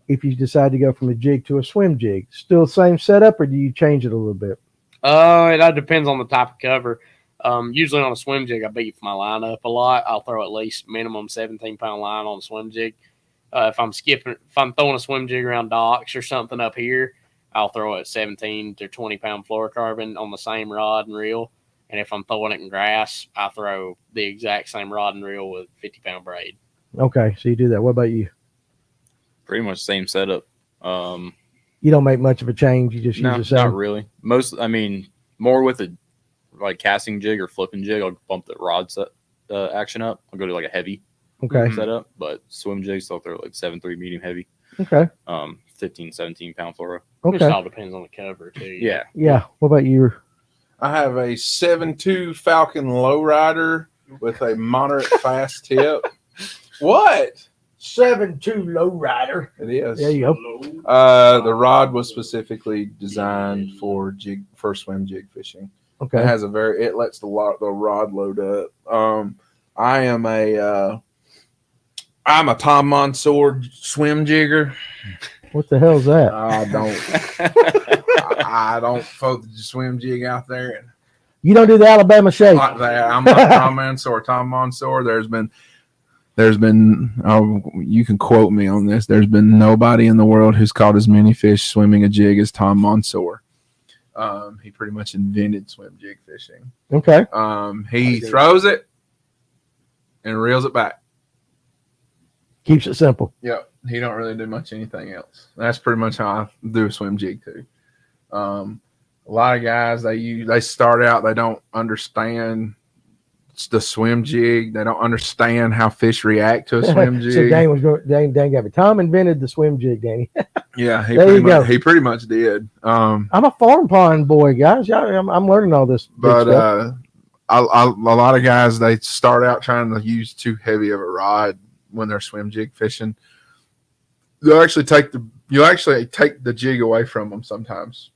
If you decide to go from a jig to a swim jig, still the same setup, or do you change it a little bit? It all depends on the type of cover. Usually on a swim jig, I beef my line up a lot. I'll throw at least minimum 17-pound line on a swim jig. If I'm throwing a swim jig around docks or something up here, I'll throw it 17 to 20-pound fluorocarbon on the same rod and reel. And if I'm throwing it in grass, I throw the exact same rod and reel with 50-pound braid. Okay, so you do that. What about you? Pretty much same setup. You don't make much of a change. You just use the same. Not really. More with a like casting jig or flipping jig. I'll bump the rod set action up. I'll go to like a heavy setup, but swim jigs I'll throw like 7.3 medium heavy. Okay. 15, 17-pound fluoro. Okay. It all depends on the cover too. Yeah. Yeah. What about you? I have a 7.2 Falcon lowrider with a moderate fast tip. What? 7.2 lowrider. It is. There you go. The rod was specifically designed for swim jig fishing. Okay. It lets the rod load up. I'm a Tom Monsoor swim jigger. What the hell's that? I don't throw the swim jig out there. You don't do the Alabama shake Like that. I'm not Tom Monsoor. Tom Monsoor. There's been, you can quote me on this. There's been nobody in the world who's caught as many fish swimming a jig as Tom Monsoor. He pretty much invented swim jig fishing. Okay. He throws it and reels it back. Keeps it simple. Yep. He don't really do much anything else. That's pretty much how I do a swim jig too. A lot of guys, they start out, they don't understand the swim jig. They don't understand how fish react to a swim jig. So Danny got it. Tom invented the swim jig, Danny. Yeah, he pretty much did. I'm a farm pond boy, guys. I'm learning all this. But a lot of guys, they start out trying to use too heavy of a rod when they're swim jig fishing. You'll actually take the jig away from them sometimes.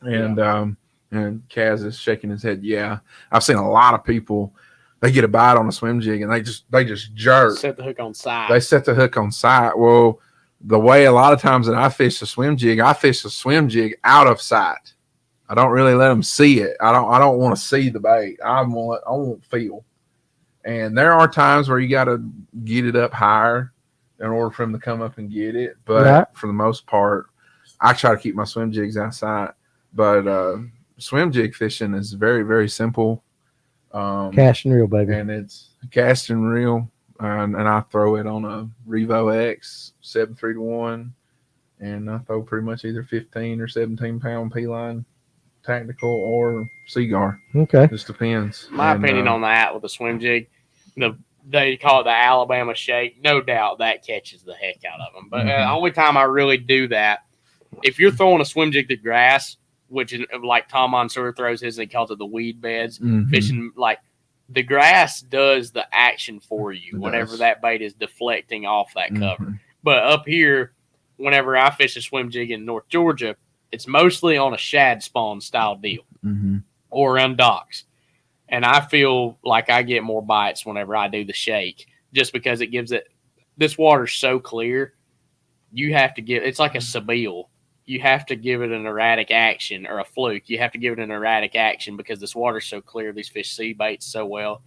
And And Caz is shaking his head. Yeah, I've seen a lot of people. They get a bite on a swim jig and they just jerk. Set the hook on sight. They set the hook on sight. Well, the way a lot of times that I fish a swim jig out of sight. I don't really let them see it. I don't want to see the bait. I want feel. And there are times where you got to get it up higher in order for them to come up and get it. But for the most part, I try to keep my swim jigs outside. But swim jig fishing is very, very simple. Cast and reel, baby. And it's cast and reel. And I throw it on a Revo X 7-3-1. And I throw pretty much either 15 or 17 pound P-line tactical or Seagar. Okay. Just depends. My opinion on that with the swim jig, they call it the Alabama shake. No doubt that catches the heck out of them. But the only time I really do that, if you're throwing a swim jig to grass, which is like Tom Mansour throws his, and he calls it the weed beds, fishing like the grass does the action for you whenever that bait is deflecting off that cover. But up here, whenever I fish a swim jig in North Georgia, it's mostly on a shad spawn style deal or around docks. And I feel like I get more bites whenever I do the shake just because it gives it – this water's so clear, you have to give – it's like a Sabile. You have to give it an erratic action or a fluke. You have to give it an erratic action because this water's so clear. These fish see baits so well.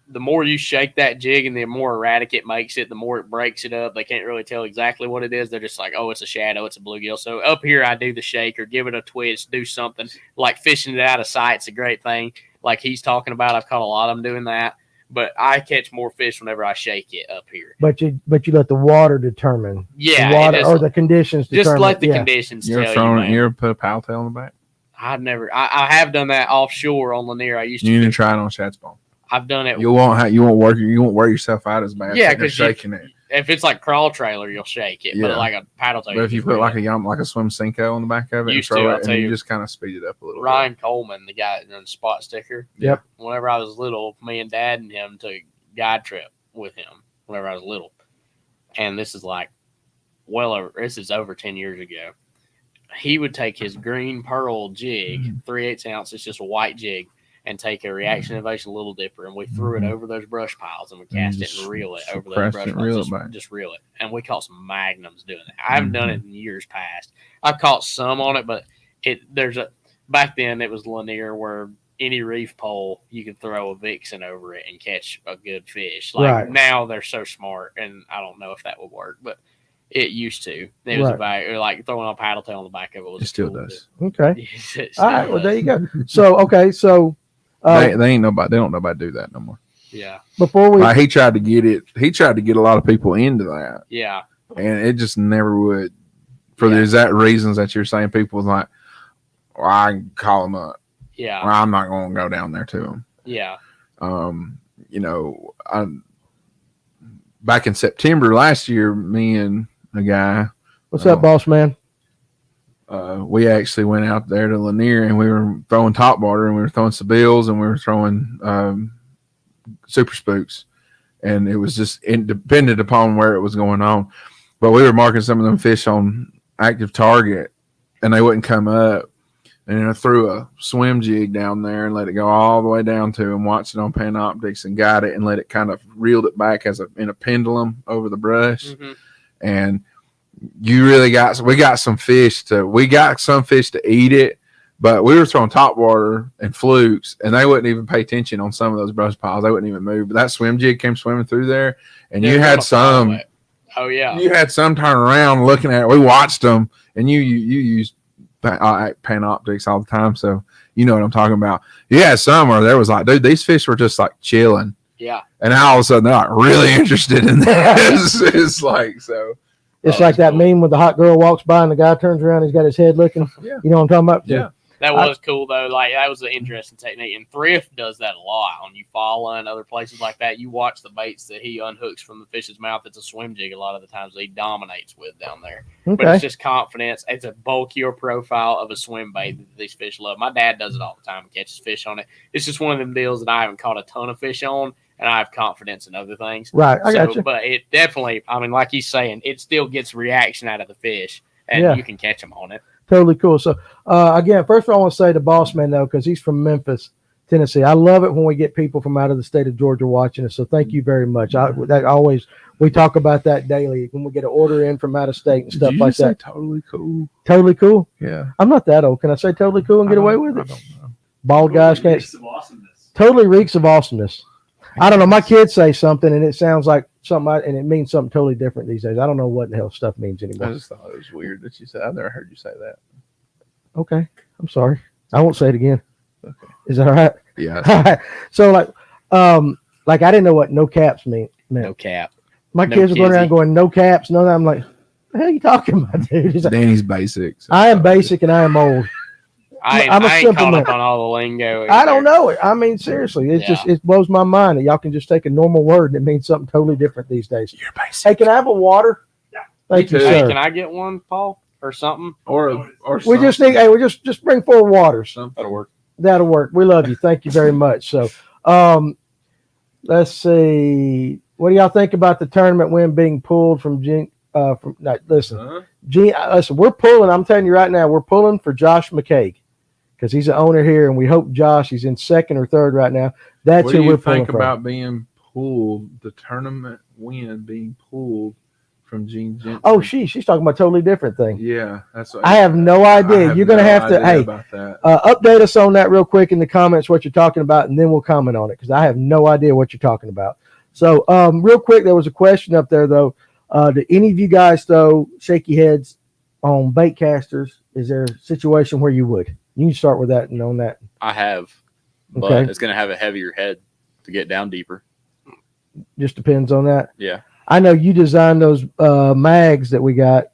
The more you shake that jig and the more erratic it makes it, the more it breaks it up. They can't really tell exactly what it is. They're just like, oh, it's a shadow, it's a bluegill. So up here, I do the shake or give it a twist, do something. Like fishing it out of sight's a great thing. Like he's talking about, I've caught a lot of them doing that. But I catch more fish whenever I shake it up here. But you let the water determine. Yeah. The water or the conditions determine. Just let the conditions tell you. You ever put a paddle tail on the back? I have done that offshore on Lanier. I used to. You need to try it on shad spawn. I've done it. You won't wear yourself out as bad. Yeah, because shaking it. If it's like crawl trailer, you'll shake it. But like a paddle tail. But if you put like a swim Senko on the back of it and throw it, and you just kind of speed it up a little. Ryan Coleman, the guy that runs Spot Sticker. Yep. Whenever I was little, me and Dad and him took a guide trip with him. Whenever I was little, and this is like this is over 10 years ago. He would take his green pearl jig, 3/8 ounce. It's just a white jig. And take a reaction innovation little dipper, and we threw it over those brush piles, and we cast it and reel it over those brush piles. Just reel it, and we caught some magnums doing that. I haven't done it in years past. I've caught some on it, but back then it was Lanier where any reef pole you could throw a vixen over it and catch a good fish. Like now they're so smart, and I don't know if that would work, but it used to. It was like throwing a paddle tail on the back of it. It still does. Okay. All right. Well, there you go. So they ain't nobody. They don't nobody do that no more. Yeah. Before we, he tried to get it. He tried to get a lot of people into that. Yeah. And it just never would. For the exact reasons that you're saying, people was like, well, I can call them up. Yeah. Well, I'm not going to go down there to them. Yeah. Back in September last year, me and a guy. What's up, boss man? We actually went out there to Lanier and we were throwing topwater and we were throwing Sabiles and we were throwing super spooks. And it was just dependent upon where it was going on. But we were marking some of them fish on active target and they wouldn't come up. And then I threw a swim jig down there and let it go all the way down to and watched it on Panoptics and got it and let it kind of reeled it back in a pendulum over the brush. Mm-hmm. And we got some fish to eat it, but we were throwing topwater and flukes and they wouldn't even pay attention on some of those brush piles. They wouldn't even move. But that swim jig came swimming through there and you had some. Oh yeah. You had some turn around looking at it. We watched them and you used Panoptics all the time. So you know what I'm talking about. You had some where there was like, dude, these fish were just like chilling. Yeah. And now all of a sudden they're like really interested in this. It's like, so. It's like that meme where the hot girl walks by and the guy turns around. He's got his head looking. Yeah. You know what I'm talking about? Yeah. That was cool though. Like that was an interesting technique. And Thrift does that a lot on Eufaula and other places like that. You watch the baits that he unhooks from the fish's mouth. It's a swim jig a lot of the times he dominates with down there. Okay. But it's just confidence. It's a bulkier profile of a swim bait that these fish love. My dad does it all the time and catches fish on it. It's just one of them deals that I haven't caught a ton of fish on. And I have confidence in other things. Right, I got you. But it definitely, I mean, like he's saying, it still gets reaction out of the fish, and you can catch them on it. Totally cool. So again, first of all, I want to say to Boss Man though, because he's from Memphis, Tennessee. I love it when we get people from out of the state of Georgia watching us. So thank you very much. We talk about that daily when we get an order in from out of state and stuff like that. Totally cool. Totally cool. Yeah. I'm not that old. Can I say totally cool and get away with it? I don't know. Bald guys can't. Reeks of awesomeness. Totally reeks of awesomeness. I don't know. My kids say something and it sounds like something, and it means something totally different these days. I don't know what the hell stuff means anymore. I just thought it was weird that you said. I've never heard you say that. Okay, I'm sorry. I won't say it again. Okay. Is that all right? Yeah. All right. So like I didn't know what no caps meant. No cap. My No kids are going around kizzy. going no caps. No, I'm like, what the hell are you talking about, dude? He's like, Danny's basic. so- I am basic and I am old. I'm a I ain't simple caught up man. on all the lingo. I don't know it. I mean, seriously, it's just it blows my mind that y'all can just take a normal word and it means something totally different these days. You're basic. Hey, can I have a water? Yeah. Thank you, Me too. Hey, sir. can I get one, Paul, or something? Or We just need. Hey, we just bring 4 waters. That'll work. That'll work. We love you. Thank you very much. So, let's see. What do y'all think about the tournament win being pulled from Gene? Listen, listen. We're pulling. I'm telling you right now, we're pulling for Josh McCaig because he's the owner here, and we hope Josh. He's in 2nd or 3rd right now. That's What who do we're you pulling think from. about being pulled, the tournament win being pulled from Gene Jensen? Oh, she's talking about a totally different thing. Yeah, that's what I have no idea. You're gonna have to. idea Hey, about that. update us on that real quick in the comments what you're talking about, and then we'll comment on it because I have no idea what you're talking about. So, real quick, there was a question up there though. Do any of you guys throw shaky heads on bait casters? Is there a situation where you would? You can start with that and on that. I have, but Okay. it's going to have a heavier head to get down deeper. Just depends on that. Yeah. I know you designed those mags that we got.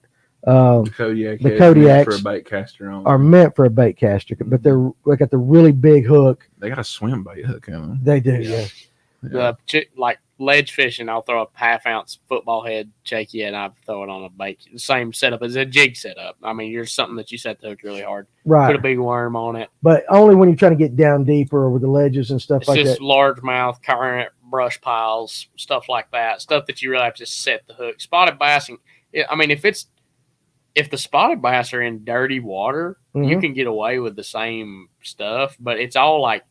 The Kodiak the head's meant Kodiaks for a bait caster on. Are meant for a bait caster, but they got the really big hook. They got a swim bait hook in them. They do, yeah. Like ledge fishing, I'll throw a half-ounce football head shaky and I'll throw it on a bait. The same setup as a jig setup. I mean, you're something that you set the hook really hard. Right. Put a big worm on it. But only when you're trying to get down deeper over the ledges and stuff It's like just that. largemouth, current, brush piles, stuff like that. Stuff that you really have to set the hook. Spotted bass, I mean, if the spotted bass are in dirty water, you can get away with the same stuff. But it's all like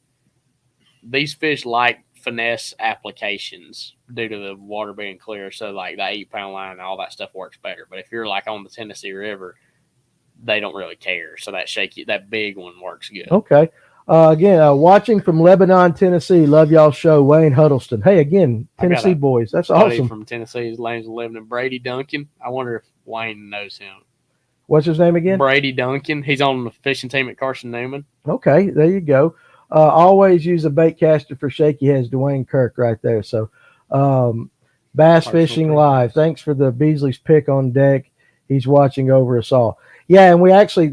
these fish like finesse applications due to the water being clear. So like the 8-pound line and all that stuff works better. But if you're like on the Tennessee River, they don't really care. So that big one works good. Okay. Again, watching from Lebanon, Tennessee. Love y'all show. Wayne Huddleston. Hey, again, Tennessee boys. That's Buddy awesome. from Tennessee, his name's living in Brady Duncan. I wonder if Wayne knows him. What's his name again? Brady Duncan. He's on the fishing team at Carson Newman. Okay, there you go. Always use a bait caster for shaky heads. Dwayne Kirk right there. So, Bass Personal Fishing preference. Live. Thanks for the Beasley's pick on deck. He's watching over us all. Yeah, and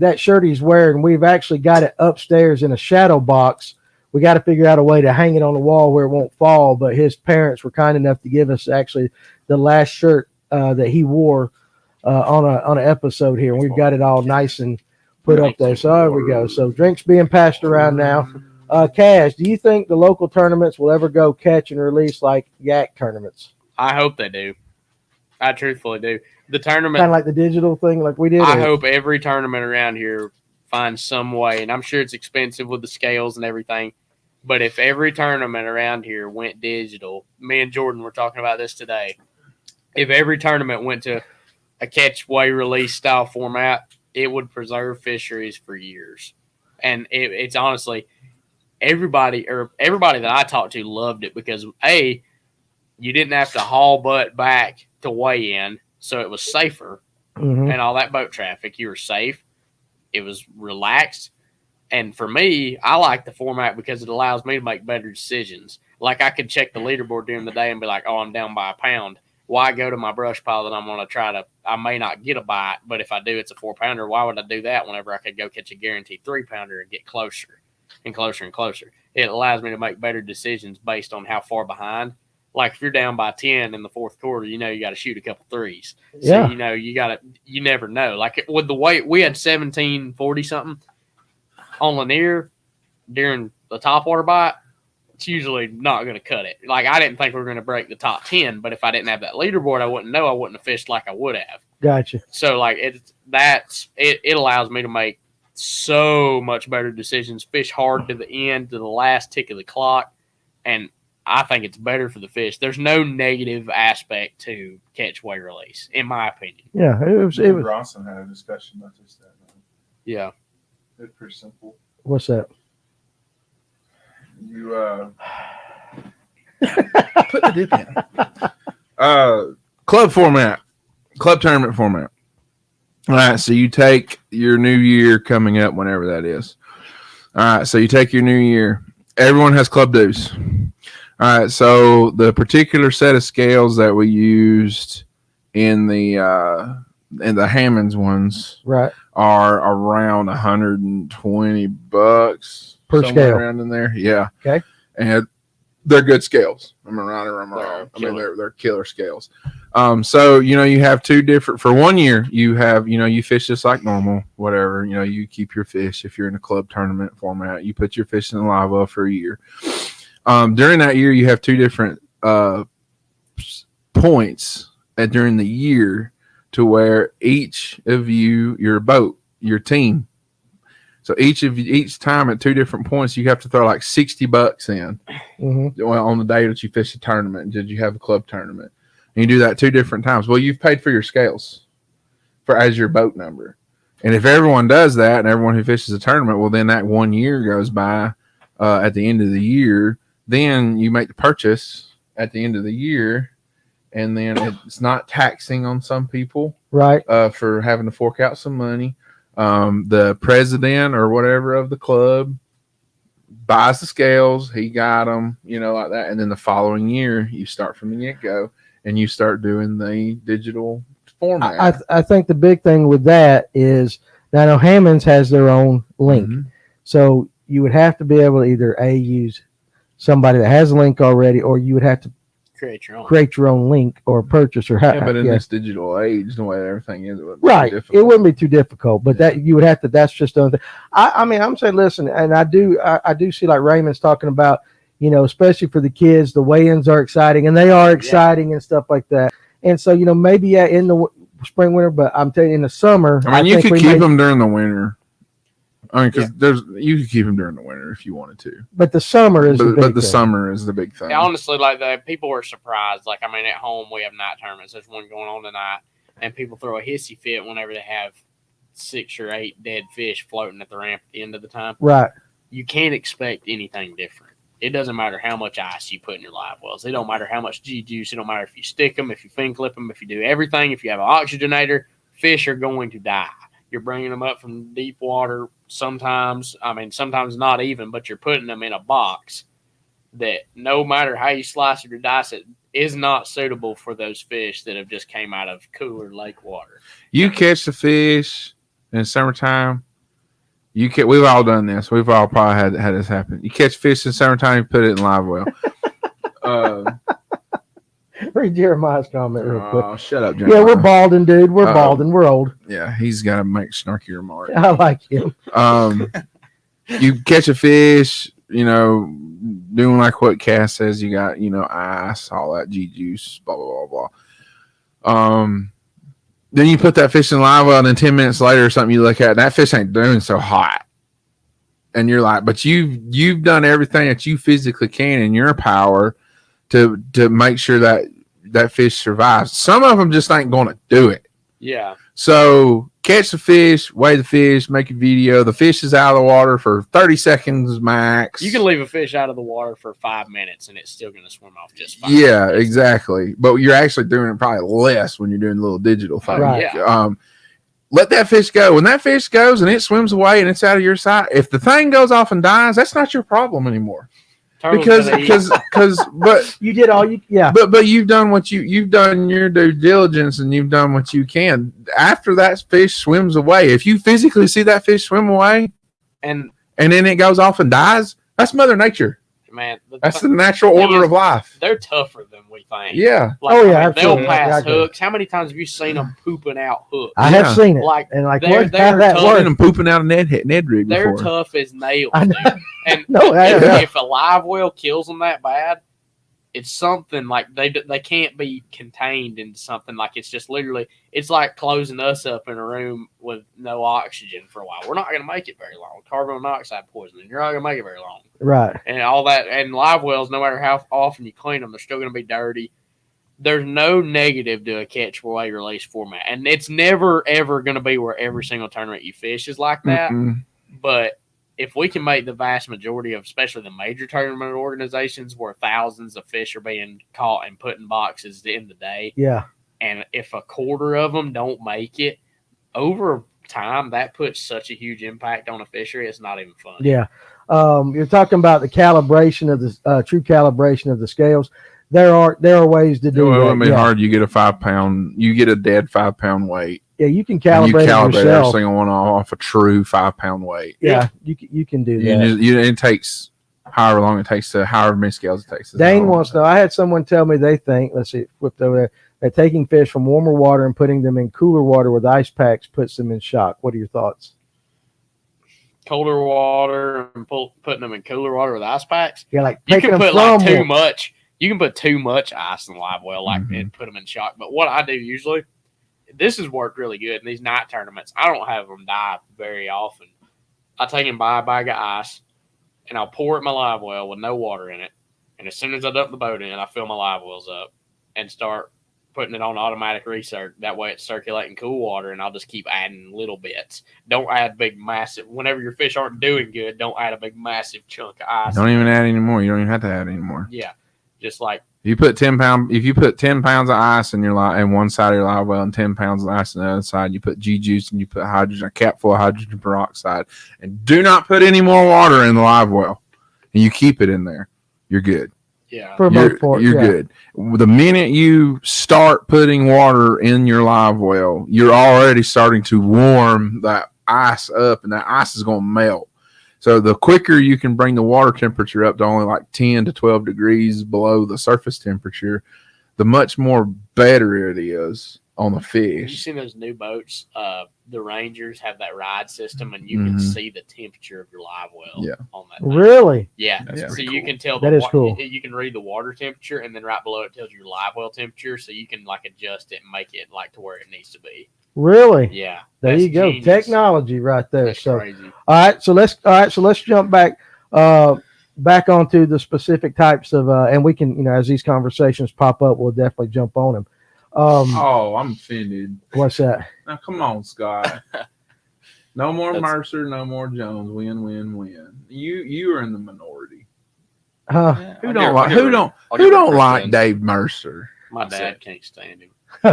that shirt he's wearing, we've actually got it upstairs in a shadow box. We got to figure out a way to hang it on the wall where it won't fall. But his parents were kind enough to give us actually the last shirt that he wore on an episode here, and we've got it all nice and put up there. So there we go. So drinks being passed around now. Caz, do you think the local tournaments will ever go catch and release like yak tournaments? I hope they do. I truthfully do. The tournament, Kind of like the digital thing like we did? I or- hope every tournament around here finds some way, and I'm sure it's expensive with the scales and everything, but if every tournament around here went digital, me and Jordan were talking about this today, if every tournament went to a catch, weigh, release style format, it would preserve fisheries for years. And it's honestly, everybody that I talked to loved it because, A, you didn't have to haul butt back to weigh in, so it was safer. Mhm. And all that boat traffic, you were safe. It was relaxed. And for me, I like the format because it allows me to make better decisions. Like I could check the leaderboard during the day and be like, oh, I'm down by a pound. Why go to my brush pile that I'm going to I may not get a bite, but if I do, it's a 4-pounder. Why would I do that whenever I could go catch a guaranteed 3-pounder and get closer and closer and closer? It allows me to make better decisions based on how far behind. Like if you're down by 10 in the fourth quarter, you got to shoot a couple threes. So, Yeah. you never know. Like with the weight, we had 1740 something on Lanier during the topwater bite. it's usually not going to cut it. Like, I didn't think we were going to break the top 10, but if I didn't have that leaderboard, I wouldn't know. I wouldn't have fished like I would have. Gotcha. So, like, it allows me to make so much better decisions, fish hard to the end, to the last tick of the clock, and I think it's better for the fish. There's no negative aspect to catch, weigh, release, in my opinion. Yeah, it was. Rawson had a discussion about this. Yeah. It's pretty simple. What's that? You put the dip in. Club format, club tournament format. All right, so you take your new year coming up, whenever that is. All right, so you take your new year. Everyone has club dues. All right, so the particular set of scales that we used in the Hammonds ones, Right, are around $120 per scale around in there. Yeah. Okay. And they're good scales. I'm around. They're killer scales. So you have two different. For 1 year, you have you fish just like normal. Whatever you keep your fish. If you're in a club tournament format, you put your fish in the live well for a year. During that year, you have two different points during the year, to where each of you, your boat, your team. So each time at two different points, you have to throw like $60 in. Mm-hmm. On the day that you fish a tournament. Did you have a club tournament? And you do that 2 different times. Well, you've paid for your scales as your boat number. And if everyone does that, and everyone who fishes a tournament, well, then that 1 year goes by. At the end of the year, then you make the purchase at the end of the year. And then it's not taxing on some people, right? For having to fork out some money. The president or whatever of the club buys the scales. He got them, like that. And then the following year, you start from the get-go, and you start doing the digital format. I think the big thing with that is, now I know Hammonds has their own link. Mm-hmm. So you would have to be able to either use somebody that has a link already, or you would have to create your own link or purchase or but in this digital age, the way everything is, it wouldn't be too difficult. But that you would have to. That's just another thing. I mean, I'm saying, listen, and I do see, like Raymond's talking about, especially for the kids, the weigh-ins are exciting, and they are exciting and stuff like that. And so maybe in the spring, winter, but I'm telling you, in the summer, I mean, you could keep them during the winter. I mean, because you could keep them during the winter if you wanted to. But the summer is summer is the big thing. Yeah, honestly, like people were surprised. Like, I mean, at home we have night tournaments. There's one going on tonight, and people throw a hissy fit whenever they have 6 or 8 dead fish floating at the ramp at the end of the time. Right. You can't expect anything different. It doesn't matter how much ice you put in your live wells. It don't matter how much G juice. It don't matter if you stick them, if you fin clip them, if you do everything. If you have an oxygenator, fish are going to die. You're bringing them up from deep water sometimes. I mean, sometimes not even, but you're putting them in a box that no matter how you slice it or dice it, is not suitable for those fish that have just came out of cooler lake water. You catch the fish in the summertime. We've all done this. We've all probably had this happen. You catch fish in the summertime, you put it in live well. Read Jeremiah's comment real quick. Oh, shut up, Jeremiah. Yeah, we're balding, dude. We're balding. We're old. Yeah, he's got to make snarky remarks. I like him. You catch a fish, doing like what Caz says. You got, ice, all that G juice, blah blah blah blah. Then you put that fish in live well, and then 10 minutes later or something, you look at it, that fish ain't doing so hot, and you're like, but you've done everything that you physically can in your power to make sure that fish survives. Some of them just ain't going to do it. Yeah. So catch the fish, weigh the fish, make a video. The fish is out of the water for 30 seconds max. You can leave a fish out of the water for 5 minutes and it's still going to swim off just fine. Yeah, exactly. But you're actually doing it probably less when you're doing a little digital thing. Right. Yeah. Let that fish go. When that fish goes and it swims away and it's out of your sight, if the thing goes off and dies, that's not your problem anymore. But you did all you but you've done you've done your due diligence, and you've done what you can. After that fish swims away, if you physically see that fish swim away and then it goes off and dies, that's Mother Nature. man. That's the natural order of life. They're tougher than we think. Yeah. Like, Oh, yeah, they'll absolutely. pass I agree. hooks. How many times have you seen them pooping out hooks? I have Yeah. seen it. Like, And like, they're what? How that tough. I've seen works? them pooping out a Ned rig They're before. tough as nails, I dude. know. And No, yeah. if a live well kills them that bad, it's something like they can't be contained in something. Like, it's just literally, it's like closing us up in a room with no oxygen for a while. We're not going to make it very long. Carbon monoxide poisoning, you're not going to make it very long. Right. And all that. And live wells, no matter how often you clean them, they're still going to be dirty. There's no negative to a catch away release format, and it's never ever going to be where every single tournament you fish is like that. Mm-mm. But if we can make the vast majority of, especially the major tournament organizations, where thousands of fish are being caught and put in boxes in the day, Yeah. and if a quarter of them don't make it, over time that puts such a huge impact on a fishery. It's not even fun. Yeah. You're talking about the calibration of the true calibration of the scales. There are ways to do Well, that. I mean, Yeah. hard. You get a 5 pound. You get a dead 5 pound weight. Yeah, you can And calibrate, you it calibrate every yourself. single one off a true 5 pound weight. Yeah, you can do You that. just, it takes however long it takes to however many scales it takes. Dane wants to know. I had someone tell me they think, let's see, flipped over there, that taking fish from warmer water and putting them in cooler water with ice packs puts them in shock. What are your thoughts? Colder water and putting them in cooler water with ice packs. Yeah, like You taking can them put like from too warm- much. You can put too much ice in live well, like Mhm. and put them in shock. But what I do usually, this has worked really good in these night tournaments. I don't have them die very often. I take and buy a bag of ice, and I'll pour it in my live well with no water in it. And as soon as I dump the boat in, I fill my live wells up and start putting it on automatic recirc. That way it's circulating cool water, and I'll just keep adding little bits. Don't add big, massive. Whenever your fish aren't doing good, don't add a big, massive chunk of ice. Don't even add any more. You don't even have to add any more. Yeah, just like If you put 10 pounds of ice in your in one side of your live well and 10 pounds of ice on the other side, you put G juice and you put hydrogen, a cap full of hydrogen peroxide, and do not put any more water in the live well, and you keep it in there, you're good. yeah, for the most part. You're Yeah. good. The minute you start putting water in your live well, you're already starting to warm that ice up, and that ice is going to melt. So the quicker you can bring the water temperature up to only like 10 to 12 degrees below the surface temperature, the much more better it is on the Have you fish. seen those new boats? The Rangers have that ride system, and you can Mhm. see the temperature of your live well. Yeah. On that thing. Really? Yeah. That's So pretty you cool. can tell That is cool. You can read the water temperature, and then right below it tells you your live well temperature, so you can like adjust it and make it like to where it needs to be. Really? Yeah. There That's you go. genius. Technology right there. That's So crazy. all right, so let's jump back onto the specific types of and we can, as these conversations pop up, we'll definitely jump on them. Oh, I'm offended. What's that? Now, come on, Scott. No more That's- Mercer, no more Jones. Win, win, win. You are in the minority. Huh? Who don't like Dave Mercer? My dad can't stand him. Oh,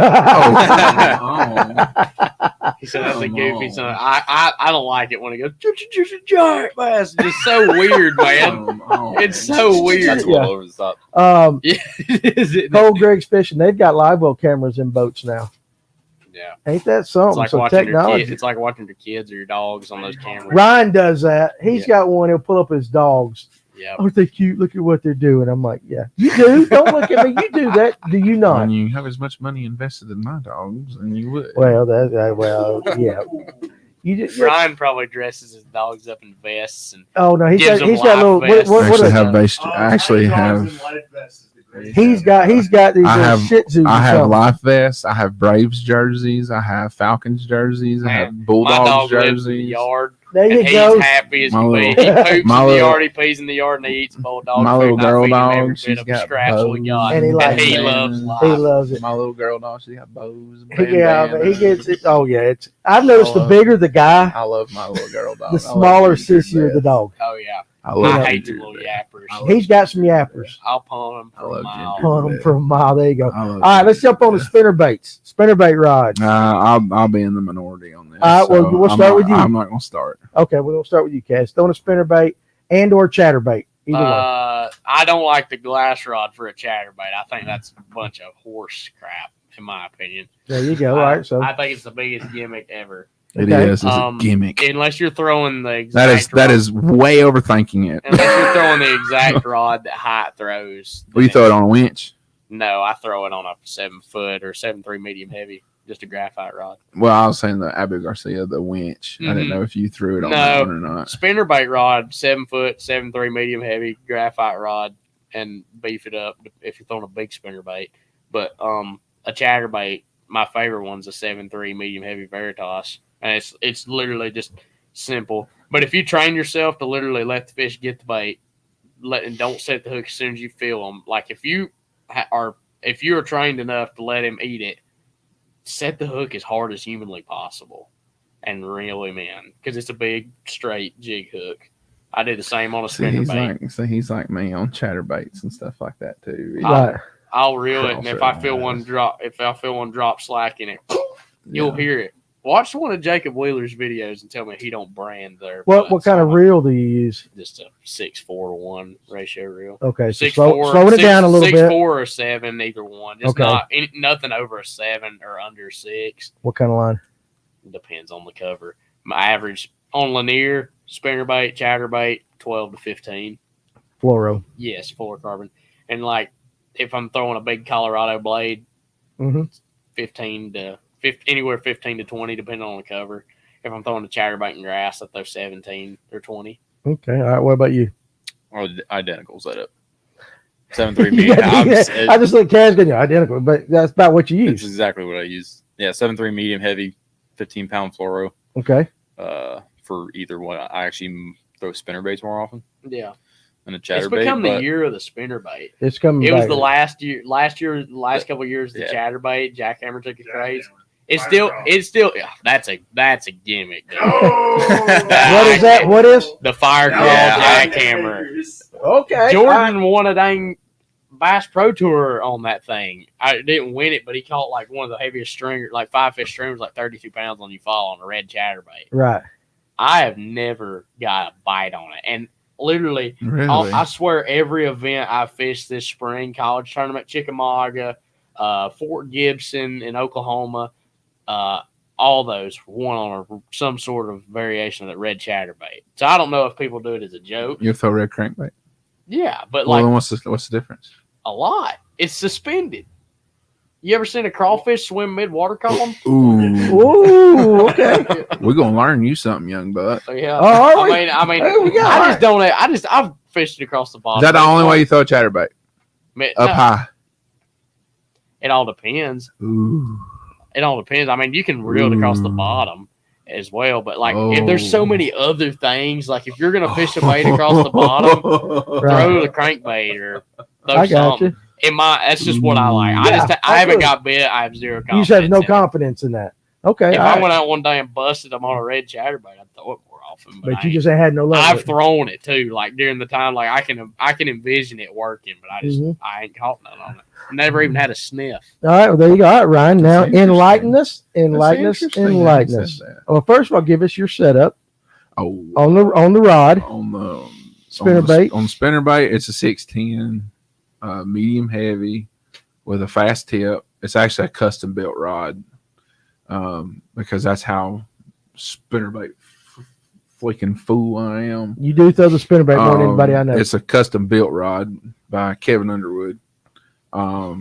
He said that's a Come goofy on. son. I don't like it when he goes giant bass. It's just so weird, man. It's so weird. That's a little over the top. Yeah, is it? Cole Greg's Fishing, they've got live well cameras in boats now. Yeah, Ain't that it's something? like So watching your technology. kids. It's like watching your kids or your dogs on those cameras. Ryan does that. He's Yeah. got one. He'll pull up his dogs. Yeah, Aren't they cute? Look at what they're doing. I'm like, yeah, you do. Don't look at me. You do that. Do you not? when you have as much money invested in my dogs, then you would. Well, yeah. You just, Brian probably dresses his dogs up in vests and oh no, Gives them he's got a little. life vests. What actually is have that? I actually have. He's got these I little have- Shih Tzus. I or have something. life vests. I have Braves jerseys. I have Falcons jerseys. I have my Bulldogs dog lives in the jerseys. yard. There And you he's go. happy as My can be. little- He poops in my the little- yard, he pees in the yard, and he eats bulldog My food. little and I girl feed him every dog, bit she's of got scraps we got. And he And likes he it. loves He life. loves it. My little girl dog, she got bows. Yeah, but he gets it. Oh yeah, it's. I've noticed the love- bigger the guy, I love my little girl dog. the smaller, sissier the dog. Oh, yeah. I love I hate Ginger the little to death. yappers. I love He's got some yappers. I'll pawn them I for a love mile. Ginger. Punt him for a mile. There you go. I love All right, let's Ginger jump on to the spinner baits. Spinner bait rods. I'll be in the minority on this. All right, well, we'll I'm start not- with you. I'm not going to start. Okay, well, we'll start with you, Caz. Throwing a spinner bait and or chatter bait. Either one. I don't like the glass rod for a chatterbait. I think that's a bunch of horse crap, in my opinion. There you go. All right, so I think it's the biggest gimmick ever. It Okay. is. It's a gimmick. Unless you're throwing the exact That is way overthinking it. Unless you're throwing the exact rod that Hyatt throws. Will you throw it on a winch? No, I throw it on a 7-foot or 7.3 medium heavy, just a graphite rod. Well, I was saying the Abu Garcia, the winch. I didn't know if you threw it on that one or not. Spinnerbait rod, 7-foot, 7.3 medium heavy, graphite rod, and beef it up if you're throwing a big spinnerbait. But a chatterbait, my favorite one's a 7.3 medium heavy Veritas. And it's literally just simple. But if you train yourself to literally let the fish get the bait, and don't set the hook as soon as you feel them. Like if you are trained enough to let him eat it, set the hook as hard as humanly possible, and reel him in because it's a big straight jig hook. I do the same on a spinnerbait. He's like me on chatterbaits and stuff like that too. I'll reel it, and if I feel one drop slack in it, you'll hear it. Watch one of Jacob Wheeler's videos and tell me he don't brand there. What kind of reel do you use? Just a 6:4-1 ratio reel. Okay, so slowing it down a little bit. 6.4 or 7, either one. Just nothing over a 7 or under 6. What kind of line? Depends on the cover. My average on Lanier, spinnerbait, chatterbait, 12 to 15. Fluoro. Yes, fluorocarbon. And like if I'm throwing a big Colorado blade, 15 to anywhere 15 to 20, depending on the cover. If I'm throwing a chatterbait and grass, I throw 17 or 20. Okay. All right. What about you? Oh, identical setup. 7.3 medium. I just look Caz getting identical, but that's about what you use. That's exactly what I use. Yeah, 7.3 medium heavy, 15-pound fluoro. Okay. For either one, I actually throw spinnerbaits more often. Yeah. And a chatterbait. It's become the year of the spinnerbait. It's coming. It was the last couple of years, the chatterbait. Jackhammer took a craze. It's still. That's a gimmick. Dude. What is that? What is the fire crawl jackhammer? Okay. Jordan won a dang Bass Pro Tour on that thing. I didn't win it, but he caught like one of the heaviest stringers, like 5-fish streamers, like 32 pounds on you fall on a red chatterbait. Right. I have never got a bite on it, and literally, I swear every event I fished this spring, college tournament, Chickamauga, Fort Gibson in Oklahoma, all those won on some sort of variation of that red chatterbait. So I don't know if people do it as a joke. You throw red crankbait? Yeah, but then what's the difference? A lot. It's suspended. You ever seen a crawfish swim mid-water column? Ooh, okay. We're gonna learn you something, young buck. Yeah. Hey, I've fished it across the bottom. Is that the only way you throw a chatterbait? High. It all depends. Ooh. It all depends. I mean, you can reel it across the bottom as well, but like if there's so many other things, like if you're gonna fish a bait across the bottom, throw the crankbait or throw something. That's just what I like. I haven't got bit. I have zero confidence. You just have no confidence in that. Okay. If I went out one day and busted them on a red chatterbait, I'd throw it more often. But you just ain't had no luck. I've thrown it too, like during the time, like I can envision it working, but I ain't caught none on it. Never even had a sniff. All right, well there you go. All right, Ryan. Now enlighten us. Well, first of all, give us your setup. Oh, on the rod. On the spinnerbait. On spinnerbait, it's a 610, medium heavy with a fast tip. It's actually a custom built rod, because that's how spinnerbait freaking fool I am. You do throw the spinnerbait more than anybody I know. It's a custom built rod by Kevin Underwood. To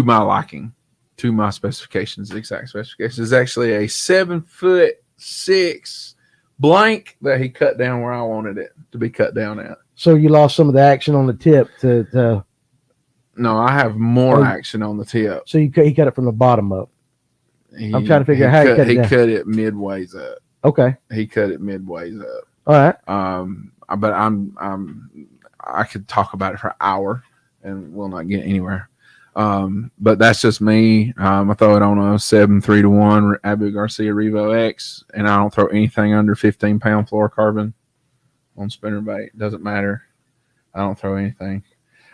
my liking, to my specifications, the exact specifications. It's actually a 7'6" blank that he cut down where I wanted it to be cut down at. So you lost some of the action on the tip to No, I have more action on the tip. So he cut it from the bottom up. I'm trying to figure out how he cut it down. He cut it midways up. Okay. He cut it midways up. All right. But I could talk about it for an hour and we'll not get anywhere. But that's just me. I throw it on a 7.3-1 Abu Garcia Revo X, and I don't throw anything under 15-pound fluorocarbon on spinnerbait. Doesn't matter. I don't throw anything.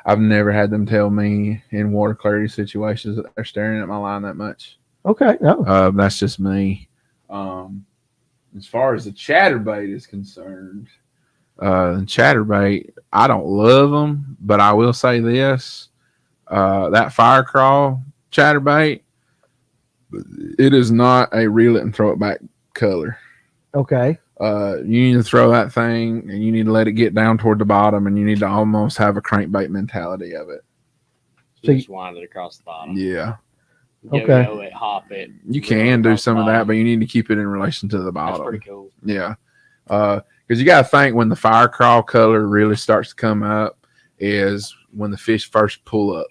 I've never had them tell me in water clarity situations that they're staring at my line that much. Okay, no. That's just me. As far as the chatterbait is concerned, chatterbait, I don't love them, but I will say this: that fire crawl chatterbait, it is not a reel it and throw it back color. Okay. You need to throw that thing and you need to let it get down toward the bottom and you need to almost have a crankbait mentality of it. So you just wind it across the bottom. Yeah. Yo it, hop it. You can do some of that, but you need to keep it in relation to the bottom. That's pretty cool. Yeah. Because you got to think when the fire crawl color really starts to come up is when the fish first pull up.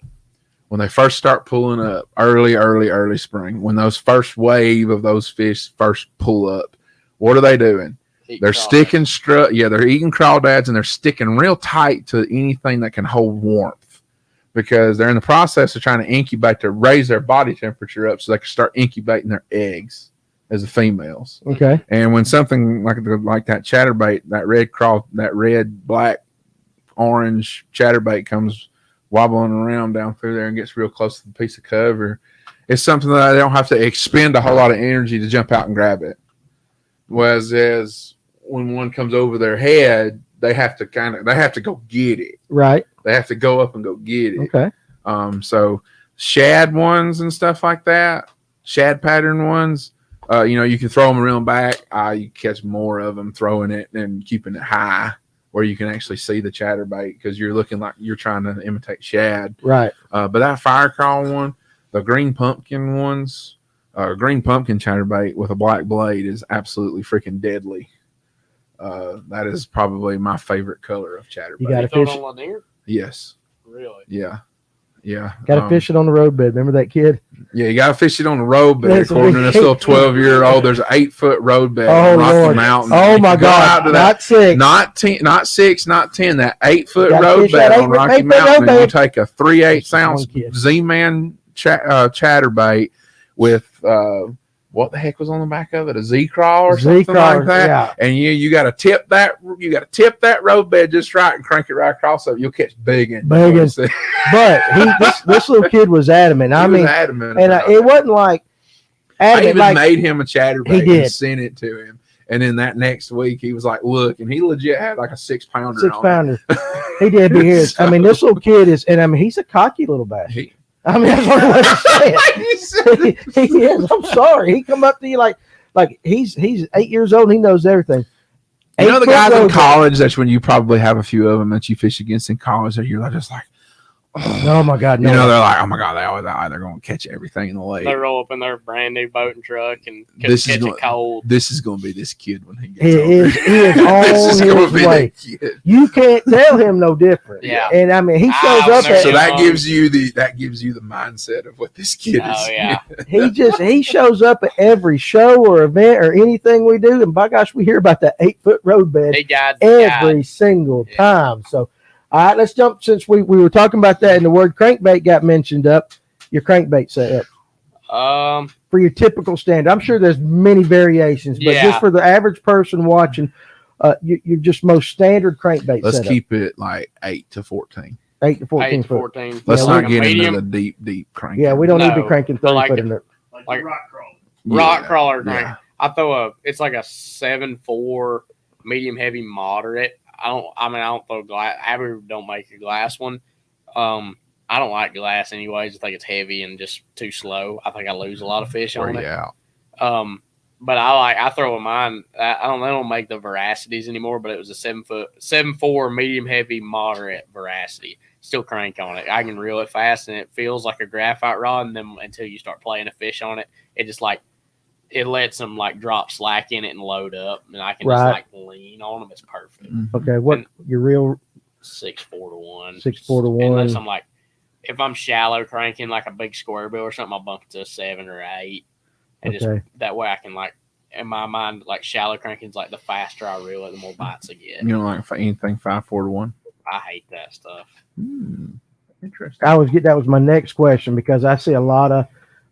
When they first start pulling up, early spring, when those first wave of those fish first pull up, what are they doing? They're sticking they're eating crawdads and they're sticking real tight to anything that can hold warmth because they're in the process of trying to incubate to raise their body temperature up so they can start incubating their eggs as the females. Okay. And when something like that chatterbait, that red, black, orange chatterbait comes wobbling around down through there and gets real close to the piece of cover, it's something that they don't have to expend a whole lot of energy to jump out and grab it. Whereas when one comes over their head, they have to go get it. Right. They have to go up and go get it. Okay. So shad ones and stuff like that, shad pattern ones, you can throw them around back. You catch more of them throwing it and keeping it high where you can actually see the chatterbait because you're looking like you're trying to imitate shad. Right. But that fire crawl one, the green pumpkin ones, green pumpkin chatterbait with a black blade is absolutely freaking deadly. That is probably my favorite color of chatterbait. You got to fish fish on Lanier? Yes. Really? Yeah. Got to fish it on the road bed. Remember that kid? Yeah, you got to fish it on the road bed. That's According to this little 12-year-old, there's an 8-foot road bed on Rocky Lord. Mountain. Oh my God! Not 6, not 10, not 6, not 10. That 8-foot Gotta road fish bed that on Rocky Mountain. And you take a 3/8 ounce Z-Man chatterbait with what the heck was on the back of it? A Z-crawl or something like that. Yeah. And you got to tip that. You got to tip that road bed just right and crank it right across. So you'll catch big and But this little kid was adamant. He was adamant, and it wasn't like adamant. I even made him a chatterbait and sent it to him. And then that next week, he was like, "Look," and he legit had like a 6-pounder. 6-pounder. He did be his. I mean, this little kid is, and I mean, he's a cocky little bastard. That's what I'm saying. He is. I'm sorry. He come up to you like he's 8 years old. And he knows everything. You know the guys in college. That's when you probably have a few of them that you fish against in college. That you're just like, oh my God! No. They're like, oh my God, they always are. They're going to catch everything in the lake. They roll up in their brand new boat and truck and catch it cold. This is going to be this kid when he gets older. He is on his way. You can't tell him no different. Yeah, and I mean he shows up. So that gives you the mindset of what this kid is. Oh yeah. he shows up at every show or event or anything we do, and by gosh, we hear about that 8-foot road bed every single time. So. All right, let's jump since we were talking about that and the word crankbait got mentioned up. Your crankbait setup. For your typical standard. I'm sure there's many variations, but just for the average person watching, you're just most standard crankbait Let's setup. keep it like 8 to 14. 8 to 14 foot. 14. Let's not get into the deep crank. Yeah, we don't need to be cranking 30 foot in there. Like rock crawler. Rock crawler crank. I throw it's like a 7.4 medium heavy moderate. I don't throw glass. I don't make a glass one. I don't like glass anyways. I think it's heavy and just too slow. I think I lose a lot of fish on it. Yeah. But I throw a mine. They don't make the veracities anymore, but it was a 7.4 medium heavy moderate veracity. Still crank on it. I can reel it fast and it feels like a graphite rod. And then until you start playing a fish on it, it just it lets them drop slack in it and load up, and I can just lean on them. It's perfect. Okay, what your real 6.4 to 1. 6.4 to 1. Unless I'm if I'm shallow cranking like a big square bill or something, I'll bump it to a 7 or 8, and just that way I can in my mind shallow cranking is the faster I reel it, the more bites I get. You don't like anything 5.4 to 1? I hate that stuff. Interesting. That was my next question because I see a lot of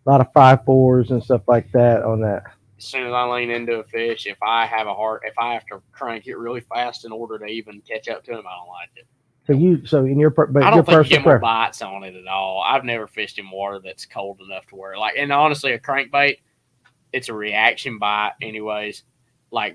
5.4s and stuff like that on that. As soon as I lean into a fish, if I have to crank it really fast in order to even catch up to him, I don't like it. So in your I don't think you get more bites on it at all. I've never fished in water that's cold enough to where and honestly a crankbait, it's a reaction bite anyways.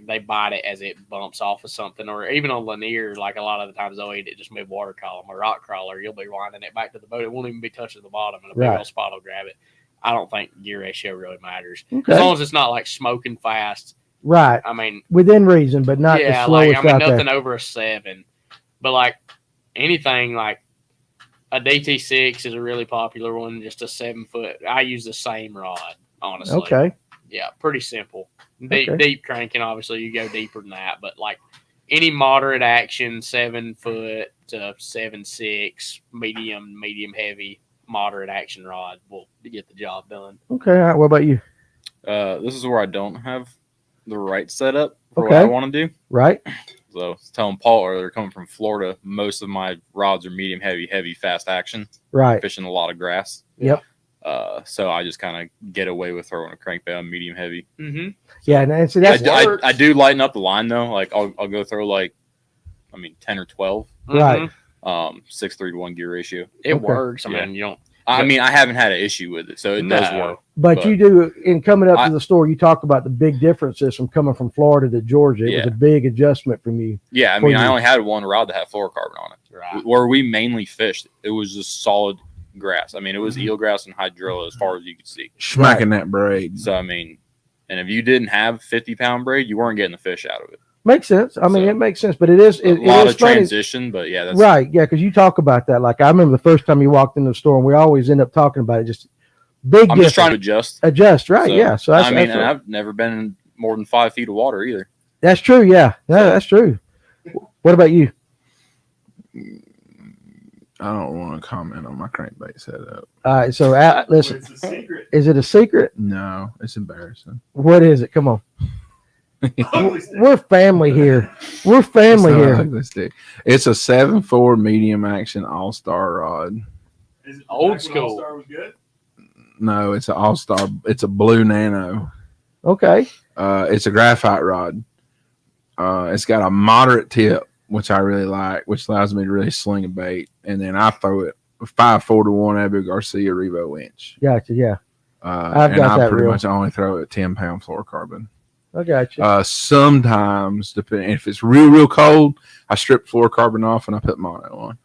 They bite it as it bumps off of something, or even on Lanier, a lot of the times they'll eat it just mid-water column. A rock crawler, you'll be winding it back to the boat. It won't even be touching the bottom, and a big old spot will grab it. I don't think gear ratio really matters. As long as it's not smoking fast Right. I mean, within reason, but not the yeah, slowest like I mean, out nothing there. over a 7. But like anything like a DT6 is a really popular one, just a 7 foot. I use the same rod, honestly. Okay. Yeah, pretty simple. Okay. Deep cranking, obviously, you go deeper than that, but like any moderate action, 7 foot to 7.6, medium heavy, moderate action rod will get the job done. Okay. All right. What about you? This is where I don't have the right setup for what Okay. I want to do. Right. So I was telling Paul earlier, coming from Florida, most of my rods are medium, heavy, fast action. Right. Fishing a lot of grass. Yep. So I just kind of get away with throwing a crankbait on medium heavy. Mm-hmm. Yeah. And see, that's I do lighten up the line though. Like I'll go throw 10 or 12. Right. 6-3 to 1 gear ratio. It Okay. works. I Yeah. mean, you don't. I mean, I haven't had an issue with it, so it does No. work. But you do, in coming up I- to the store, you talk about the big differences from coming from Florida to Georgia. It was Yeah. a big adjustment from you. Yeah, I For mean, I you. only had one rod that had fluorocarbon on it. Right. Where we mainly fished, it was just solid grass. I mean, it was Mm-hmm. eelgrass and hydrilla as far as you could see. Smacking that braid. So, I mean, and if you didn't have 50-pound braid, you weren't getting the fish out of it. Makes sense. I mean, So, it makes sense, but it is A it lot is of funny. transition, but yeah, that's Right. Yeah. Because you talk about that. Like, I remember the first time you walked into the store, and we always end up talking about it. Just big I'm just trying to difference. adjust. Adjust. Right. So, Yeah. So that's, I mean, that's, and I've never been in more than 5 feet of water either. that's true. Yeah. No, that's true. What about you? I don't want to comment on my crankbait setup. All right. So, listen, It's a secret. is it a secret? No, it's embarrassing. What is it? Come on. Ugly stick. We're family here. We're family It's not here. an ugly stick. It's a 7.4 medium action all-star rod. Is it Old back when school. All-Star was good? No, it's an all-star. It's a blue nano. Okay. It's a graphite rod. It's got a moderate tip, which I really like, which allows me to really sling a bait. And then I throw it 5.4 to 1 Abu Garcia Revo winch. Gotcha. Yeah. And got I that pretty reel. much only throw it 10-pound fluorocarbon. I got you. Sometimes, depending if it's real cold, I strip fluorocarbon off and I put mono on.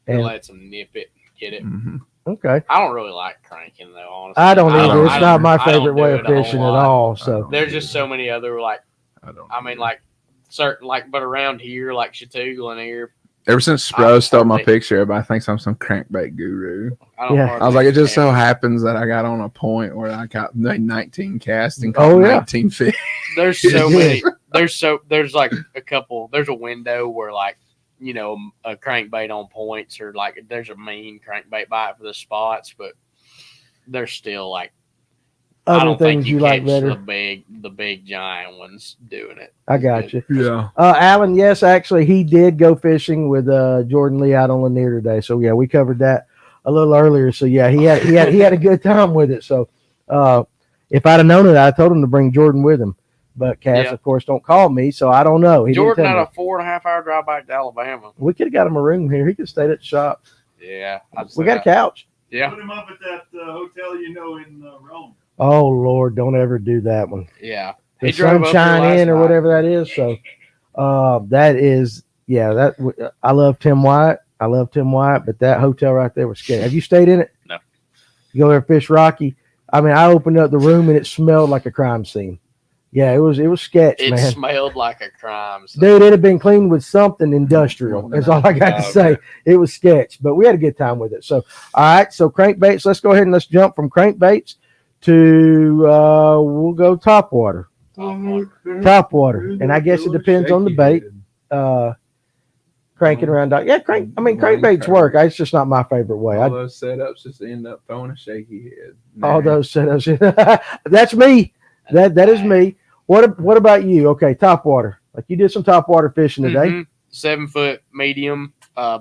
You And- let some nip it, get it. Mm-hmm. Okay. I don't really like cranking though. Honestly, I don't either. don't- It's I not my I don't favorite do way it of a whole fishing at lot. all. So There's just so many other like. I mean, like certain like, but around here, like Shaky, Lanier. Ever since Spro stole my hardly- picture, everybody thinks I'm some crankbait guru. I don't. Yeah. hardly I was like, it just so understand. happens that I got on a point where I got 19 casts and Oh, caught yeah. 19 fish. There's so Yeah. many. There's like a couple. There's a window where like a crankbait on points or like there's a mean crankbait bite for the spots, but there's still like I other don't things think you you like catch better. the big giant ones doing it. I got you. Yeah. Alan, yes, actually, he did go fishing with Jordan Lee out on Lanier today. So yeah, we covered that a little earlier. So yeah, he had a good time with it. So if I'd have known it, I told him to bring Jordan with him. But Caz, Yeah. of course, don't call me, so I don't know. He Jordan didn't had tell a me. 4.5 hour drive back to Alabama. We could have got him a room here. He could have stayed at the shop. Yeah, We got a couch. Yeah, Put him up at that hotel in Rome. Oh Lord, don't ever do that one. yeah. The drove up here Sunshine last Inn or night. whatever that is. So that is, yeah. I love Tim White. But that hotel right there was scary. Have you stayed in it? No. You go there, Fish Rocky. I mean, I opened up the room and it smelled like a crime scene. Yeah, it was sketch, It man. smelled like a crime. So. Dude, it had been cleaned with something industrial. That's all I got to Okay. say. It was sketch, but we had a good time with it. So, all right. So crankbaits. Let's go ahead and let's jump from crankbaits to we'll go topwater. Topwater, and I guess it depends on the bait. Cranking around. Yeah, crankbaits work. It's just not my favorite way. All those setups just end up throwing a shaky head. All those setups. That's me. That is me. What about you? Okay, topwater. Like you did some topwater fishing today, Mhm. 7 foot medium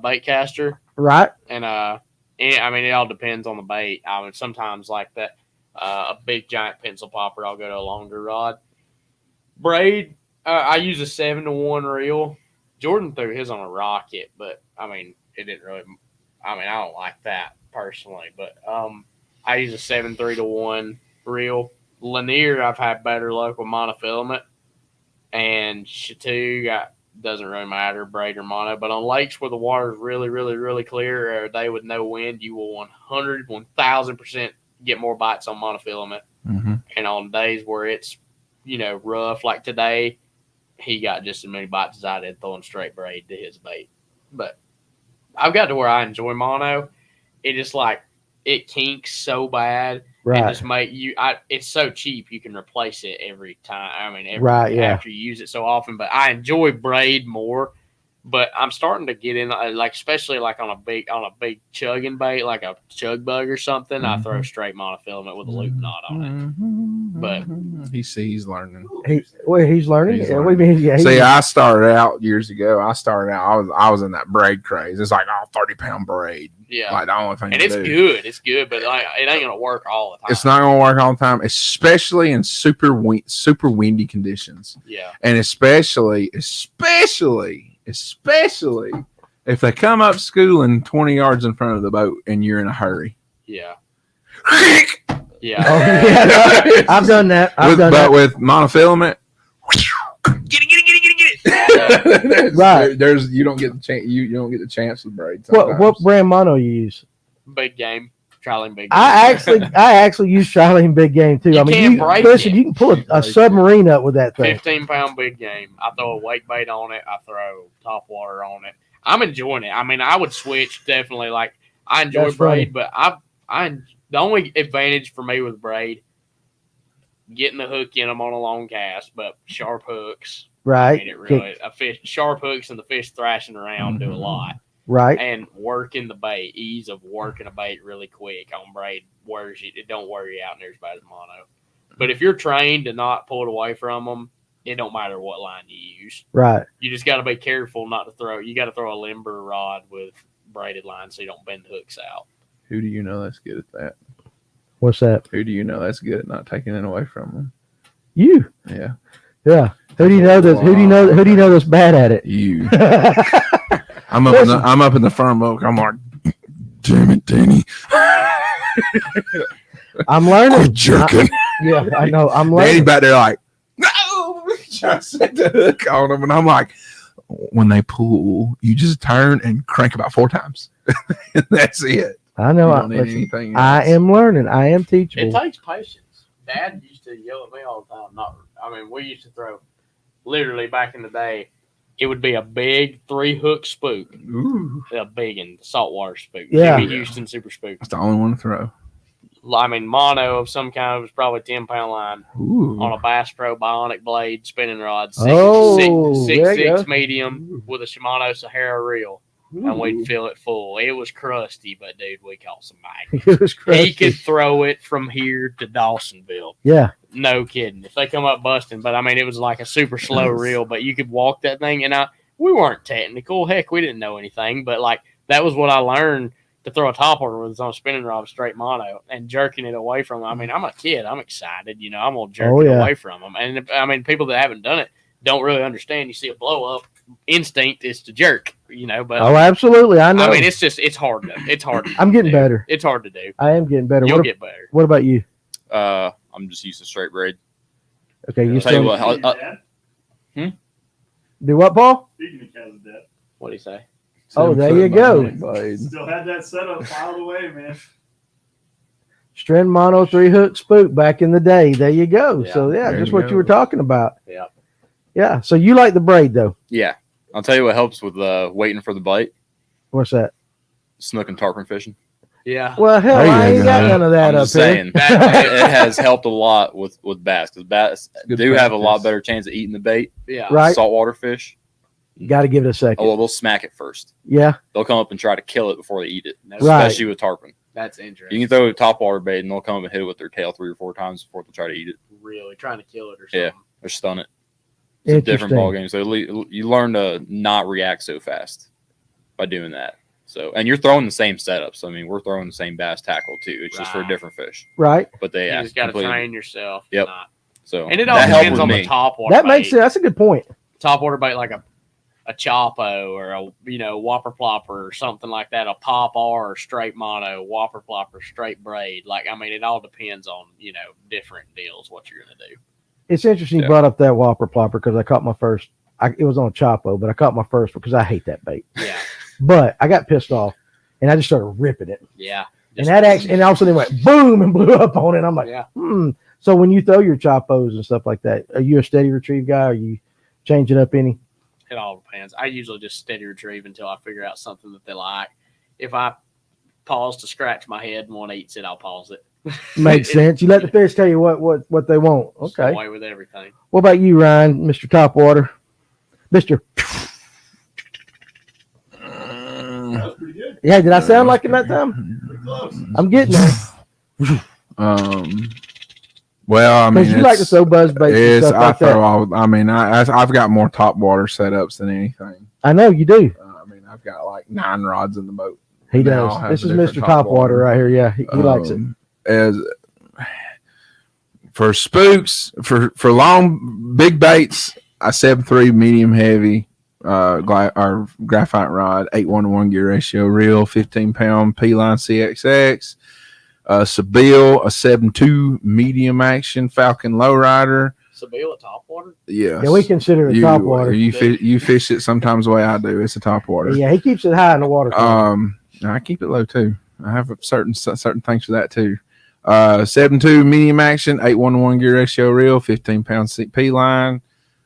bait caster. right? And I mean, it all depends on the bait. I mean, sometimes like that, a big giant pencil popper, I'll go to a longer rod. Braid, I use a 7 to 1 reel. Jordan threw his on a rocket, but I mean, it didn't really. I mean, I don't like that personally, but I use a 7.3 to 1 reel. Lanier, I've had better luck with monofilament, and Shaky, doesn't really matter, braid or mono. But on lakes where the water is really, really, really clear, or a day with no wind, you will 1000% get more bites on monofilament. Mm-hmm. And on days where it's rough. Like today, he got just as many bites as I did throwing straight braid to his bait. But I've got to where I enjoy mono. It just like it kinks so bad. Right. And just make you. It's so cheap you can replace it every time. I mean, after you use it so often. But I enjoy braid more. But I'm starting to get in, like especially like on a big chugging bait, like a chug bug or something. I throw straight monofilament with a loop knot on it. But he's learning. He's learning. He's Yeah, learning. we mean, yeah, See, I started out years ago. I was in that braid craze. It's like 30-pound braid. Yeah, like the only thing. And it's good. It's good, but like it ain't gonna work all the time. It's not gonna work all the time, especially in super windy conditions. Yeah, and especially if they come up schooling 20 yards in front of the boat and you're in a hurry. Yeah. Yeah. Oh, yeah. I've done that. But with monofilament, get it. Right. You don't get the chance. You don't get the chance to braid. What brand mono you use? Big Game. Trilene Big Game. I actually use Trilene Big Game too. You can pull a submarine up with that thing. 15-pound Big Game. I throw a wake bait on it. I throw topwater on it. I'm enjoying it. I mean, I would switch definitely. Like I enjoy That's braid, but the only advantage for me with braid, getting the hook in them on a long cast, but sharp hooks. Right. I mean, it really sharp hooks and the fish thrashing around do a lot. Right. And working the bait, ease of working a bait really quick on braid it don't wear you out near as bad as mono. But if you're trained to not pull it away from them, it don't matter what line you use. Right. You just got to be careful not to throw. You got to throw a limber rod with braided line so you don't bend the hooks out. Who do you know that's good at that? What's that? Who do you know that's good at not taking it away from them? You. Yeah. Yeah. Who do you know that? Who do you know that's bad at it? You. I'm up in the firm oak. I'm like, damn it, Danny. I'm learning. Quit jerking. Yeah, I know. I'm learning. Danny back there like, no, trying to set the hook on them, and I'm like, when they pull, you just turn and crank about 4 times. And that's it. I know. I am learning. I am teachable. It takes patience. Dad used to yell at me all the time. We used to throw, literally back in the day, it would be a big 3-hook spook. Ooh. A big and saltwater spook. Yeah. Jimmy Houston super spook. That's the only one to throw. I mean, mono of some kind was probably 10-pound line. Ooh. On a Bass Pro Bionic blade spinning rod. 6 medium with a Shimano Sahara reel. And we'd fill it full. It was crusty, but dude, we caught some bites. It was crusty. He could throw it from here to Dawsonville. Yeah. No kidding. If they come up busting, but I mean, it was like a super slow reel, but you could walk that thing. And we weren't technical. Heck, we didn't know anything, but like that was what I learned to throw a topwater with on a spinning rod straight mono and jerking it away from them. I mean, I'm a kid. I'm excited. I'm going to jerk it away from them. And I mean, people that haven't done it don't really understand. You see a blow up, instinct is to jerk, but absolutely. I know. I mean, it's hard to I'm getting better. It's hard to do. I am getting better. You'll get better. What about you? I'm just using straight braid. Okay, you tell you what. Do what, Paul? Speaking of Caz's dad. What do you say? Oh, there you go. Still had that setup filed away, man. Strand mono 3-hook spook back in the day. There you go. Yeah, so just what you were talking about. Yeah. Yeah. So you like the braid though? Yeah. I'll tell you what helps with waiting for the bite. What's that? Snook and tarpon fishing. Yeah. Well, hell, I ain't got none of that I'm up just saying, it has helped a lot with bass because bass do have a lot better chance of eating the bait. Yeah. Right. Saltwater fish. Got to give it a second. Oh, well, they'll smack it first. Yeah. They'll come up and try to kill it before they eat it, Right. especially with tarpon. That's interesting. You can throw a topwater bait and they'll come up and hit it with their tail 3 or 4 times before they try to eat it. Really trying to kill it or something. Yeah, or stun it. It's a different ball game. So you learn to not react so fast by doing that. So, and you're throwing the same setup. So, I mean, we're throwing the same bass tackle too. It's just for a different fish. Right. But they You just got to train yourself. Yep. So, and it all depends on the topwater That bait. makes sense. That's a good point. Topwater bait like a Chopo or a whopper plopper or something like that, a pop R or straight mono, whopper plopper, straight braid. Like, I mean, it all depends on, different deals, what you're going to do. It's interesting you brought up that whopper plopper because I caught my first. It was on a Chopo, but I caught my first because I hate that bait. Yeah. But I got pissed off and I just started ripping it. Yeah. And all of a sudden it went boom and blew up on it. I'm like, So when you throw your chopos and stuff like that, are you a steady retrieve guy? Or are you changing up any? It all depends. I usually just steady retrieve until I figure out something that they like. If I pause to scratch my head and one eats it, I'll pause it. Makes sense. You let the fish tell you what they want. Okay. Away with everything. What about you, Ryan, Mr. Topwater? Mr. That was pretty good. Yeah, did I sound like him that time? Pretty close. I'm getting there. Well, I mean, Because you like to throw buzz baits and stuff like that. I've got more topwater setups than anything. I know you do. I mean, I've got like 9 rods in the boat. He They all does. have This a is Mr. different Topwater right here. Yeah, he likes it. As for spooks, for long big baits, I 7.3 medium heavy, or graphite rod, 8:1 gear ratio reel, 15-pound P-line CXX. Sabille, a 7.2 medium action Falcon lowrider. Sabille at Topwater? Yes. Yeah, we consider it topwater. You fish it sometimes the way I do. It's a topwater. Yeah, he keeps it high in the water. I keep it low too. I have certain things for that too. 7.2 medium action, 8:1 gear ratio reel, 15-pound CP line.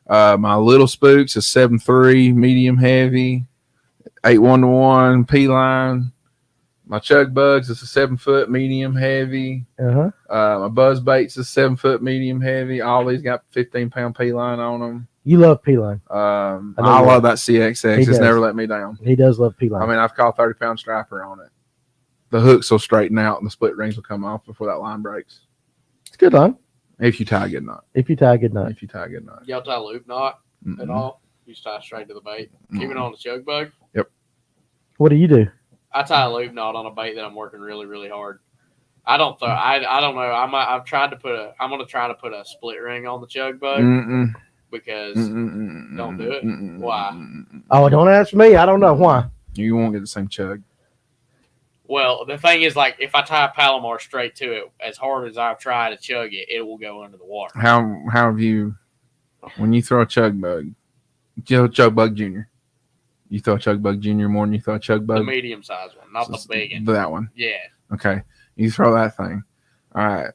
My little spooks is 7.3 medium heavy, 8:1 P line. My chug bugs is a 7-foot medium heavy. My buzz baits is 7-foot medium heavy. All these got 15-pound P line on them. You love P-line. I love that CXX. It's never let me down. He does love P-line. I mean, I've caught 30-pound striper on it. The hooks will straighten out and the split rings will come off before that line breaks. It's a good line. If you tie a good knot. If you tie a good knot. Y'all tie loop knot at all? You just tie straight to the bait. Keep it on the chug bug? Yep. What do you do? I tie a loop knot on a bait that I'm working really, really hard. I don't know. I'm gonna try to put a split ring on the chug bug because don't do it. Why? Oh, don't ask me. I don't know why. You won't get the same chug. Well, the thing is, like, if I tie a Palomar straight to it, as hard as I've tried to chug it, it will go under the water. How have you, when you throw a chug bug, chug bug junior, you throw a chug bug junior more than you throw a chug bug? The medium sized one, not the big one. That one. Yeah. Okay. You throw that thing. All right.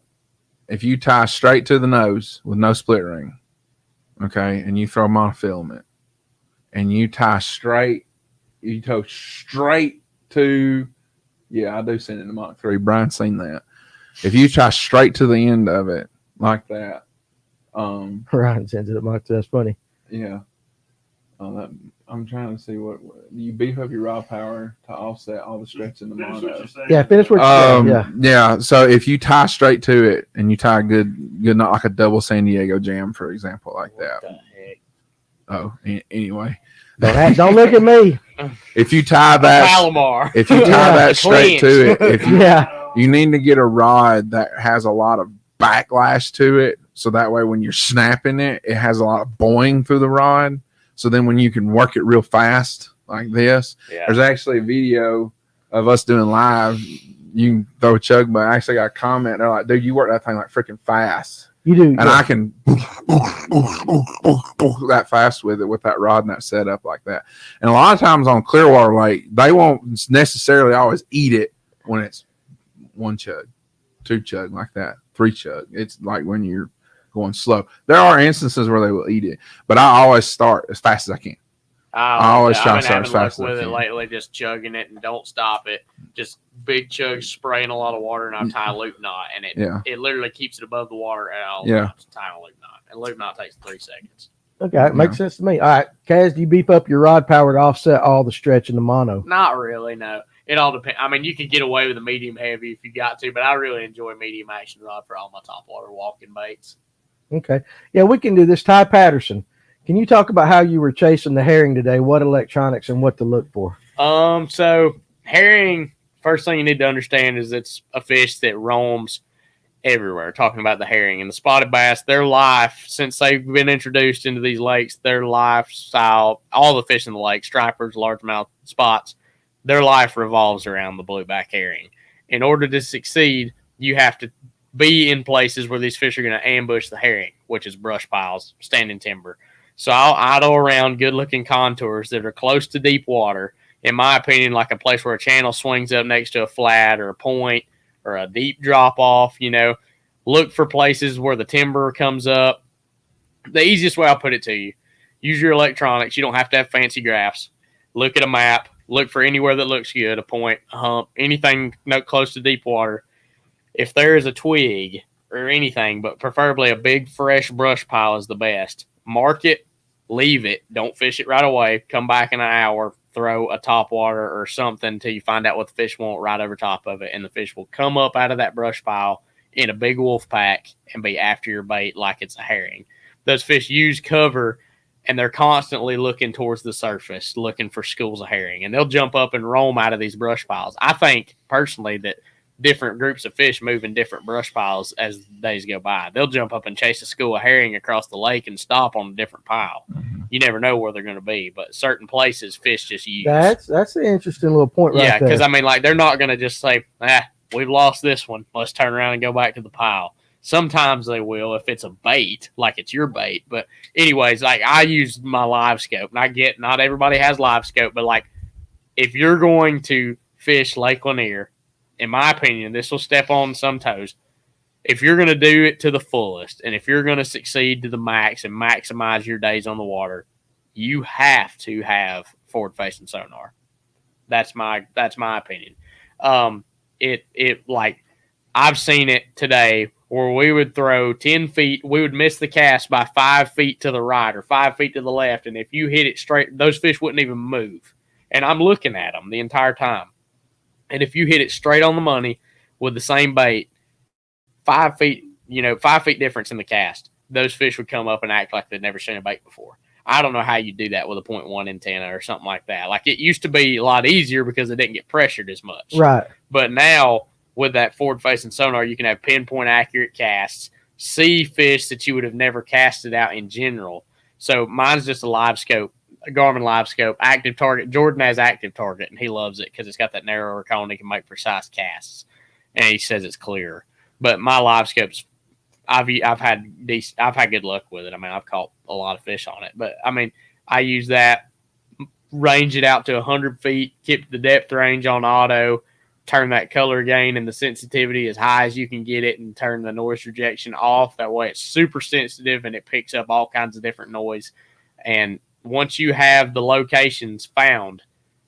If you tie straight to the nose with no split ring, okay, and you throw monofilament, and you tie straight, you tow straight to, yeah, I do send it to Mach 3. Brian's seen that. If you tie straight to the end of it like that, Ryan sends it at Mach 3. That's funny. Yeah. I'm trying to see what you beef up your raw power to offset all the stretch in the mono. Yeah, finish what you're saying. Yeah. So if you tie straight to it and you tie a good knot, like a double San Diego jam, for example, like that. What the heck? Oh, anyway. Don't look at me. If you tie that, Palomar. if you tie that straight to it, Yeah. you need to get a rod that has a lot of backlash to it, so that way when you're snapping it, it has a lot of boing through the rod. So then when you can work it real fast like this, there's actually a video of us doing live. You can throw a chug, but I actually got a comment. They're like, dude, you work that thing like freaking fast. You do. And I can that fast with it, with that rod and that setup like that. And a lot of times on Clearwater Lake, they won't necessarily always eat it when it's 1 chug, 2 chug like that, 3 chug. It's like when you're going slow. There are instances where they will eat it, but I always start as fast as I can. I always try to start as fast as I can. I've been having luck with it lately, just chugging it and don't stop it. Just big chugs, spraying a lot of water, and I tie a loop knot, and it literally keeps it above the water at all times. Tying a loop knot, and loop knot takes 3 seconds. Okay, it makes sense to me. All right, Caz, do you beef up your rod power to offset all the stretch in the mono? Not really, no. It all depends. I mean, you can get away with a medium heavy if you got to, but I really enjoy medium action rod for all my topwater walking baits. Okay. Yeah, we can do this. Ty Patterson, can you talk about how you were chasing the herring today, what electronics and what to look for? So herring, first thing you need to understand is it's a fish that roams everywhere. Talking about the herring and the spotted bass, their life, since they've been introduced into these lakes, their lifestyle, all the fish in the lake, stripers, largemouth, spots, their life revolves around the blueback herring. In order to succeed, you have to be in places where these fish are going to ambush the herring, which is brush piles, standing timber. So I'll idle around good-looking contours that are close to deep water. In my opinion, like a place where a channel swings up next to a flat or a point or a deep drop-off, Look for places where the timber comes up. The easiest way I'll put it to you, use your electronics. You don't have to have fancy graphs. Look at a map. Look for anywhere that looks good, a point, a hump, anything close to deep water. If there is a twig or anything, but preferably a big fresh brush pile is the best. Mark it, leave it. Don't fish it right away. Come back in an hour, throw a topwater or something until you find out what the fish want right over top of it, and the fish will come up out of that brush pile in a big wolf pack and be after your bait like it's a herring. Those fish use cover, and they're constantly looking towards the surface, looking for schools of herring, and they'll jump up and roam out of these brush piles. I think, personally, that different groups of fish move in different brush piles as days go by. They'll jump up and chase a school of herring across the lake and stop on a different pile. You never know where they're going to be, but certain places fish just use. That's an interesting little point right there. Yeah, because, I mean, like, they're not going to just say, we've lost this one. Let's turn around and go back to the pile. Sometimes they will if it's a bait, like it's your bait. But anyways, like, I use my live scope, and I get not everybody has live scope, but like, if you're going to fish Lake Lanier, in my opinion, this will step on some toes. If you're going to do it to the fullest, and if you're going to succeed to the max and maximize your days on the water, you have to have forward-facing sonar. That's my opinion. It like, I've seen it today where we would throw 10 feet, we would miss the cast by 5 feet to the right or 5 feet to the left, and if you hit it straight, those fish wouldn't even move. And I'm looking at them the entire time. And if you hit it straight on the money with the same bait, 5 feet, 5 feet difference in the cast, those fish would come up and act like they'd never seen a bait before. I don't know how you do that with a 0.1 antenna or something like that. Like, it used to be a lot easier because it didn't get pressured as much. Right. But now with that forward-facing sonar, you can have pinpoint accurate casts, see fish that you would have never casted out in general. So mine's just a live scope, a Garmin live scope, active target. Jordan has active target, and he loves it because it's got that narrower cone. He can make precise casts, and he says it's clearer. But my live scopes, I've had good luck with it. I mean, I've caught a lot of fish on it. But I mean, I use that, range it out to 100 feet, keep the depth range on auto, turn that color gain and the sensitivity as high as you can get it, and turn the noise rejection off. That way it's super sensitive and it picks up all kinds of different noise. And once you have the locations found,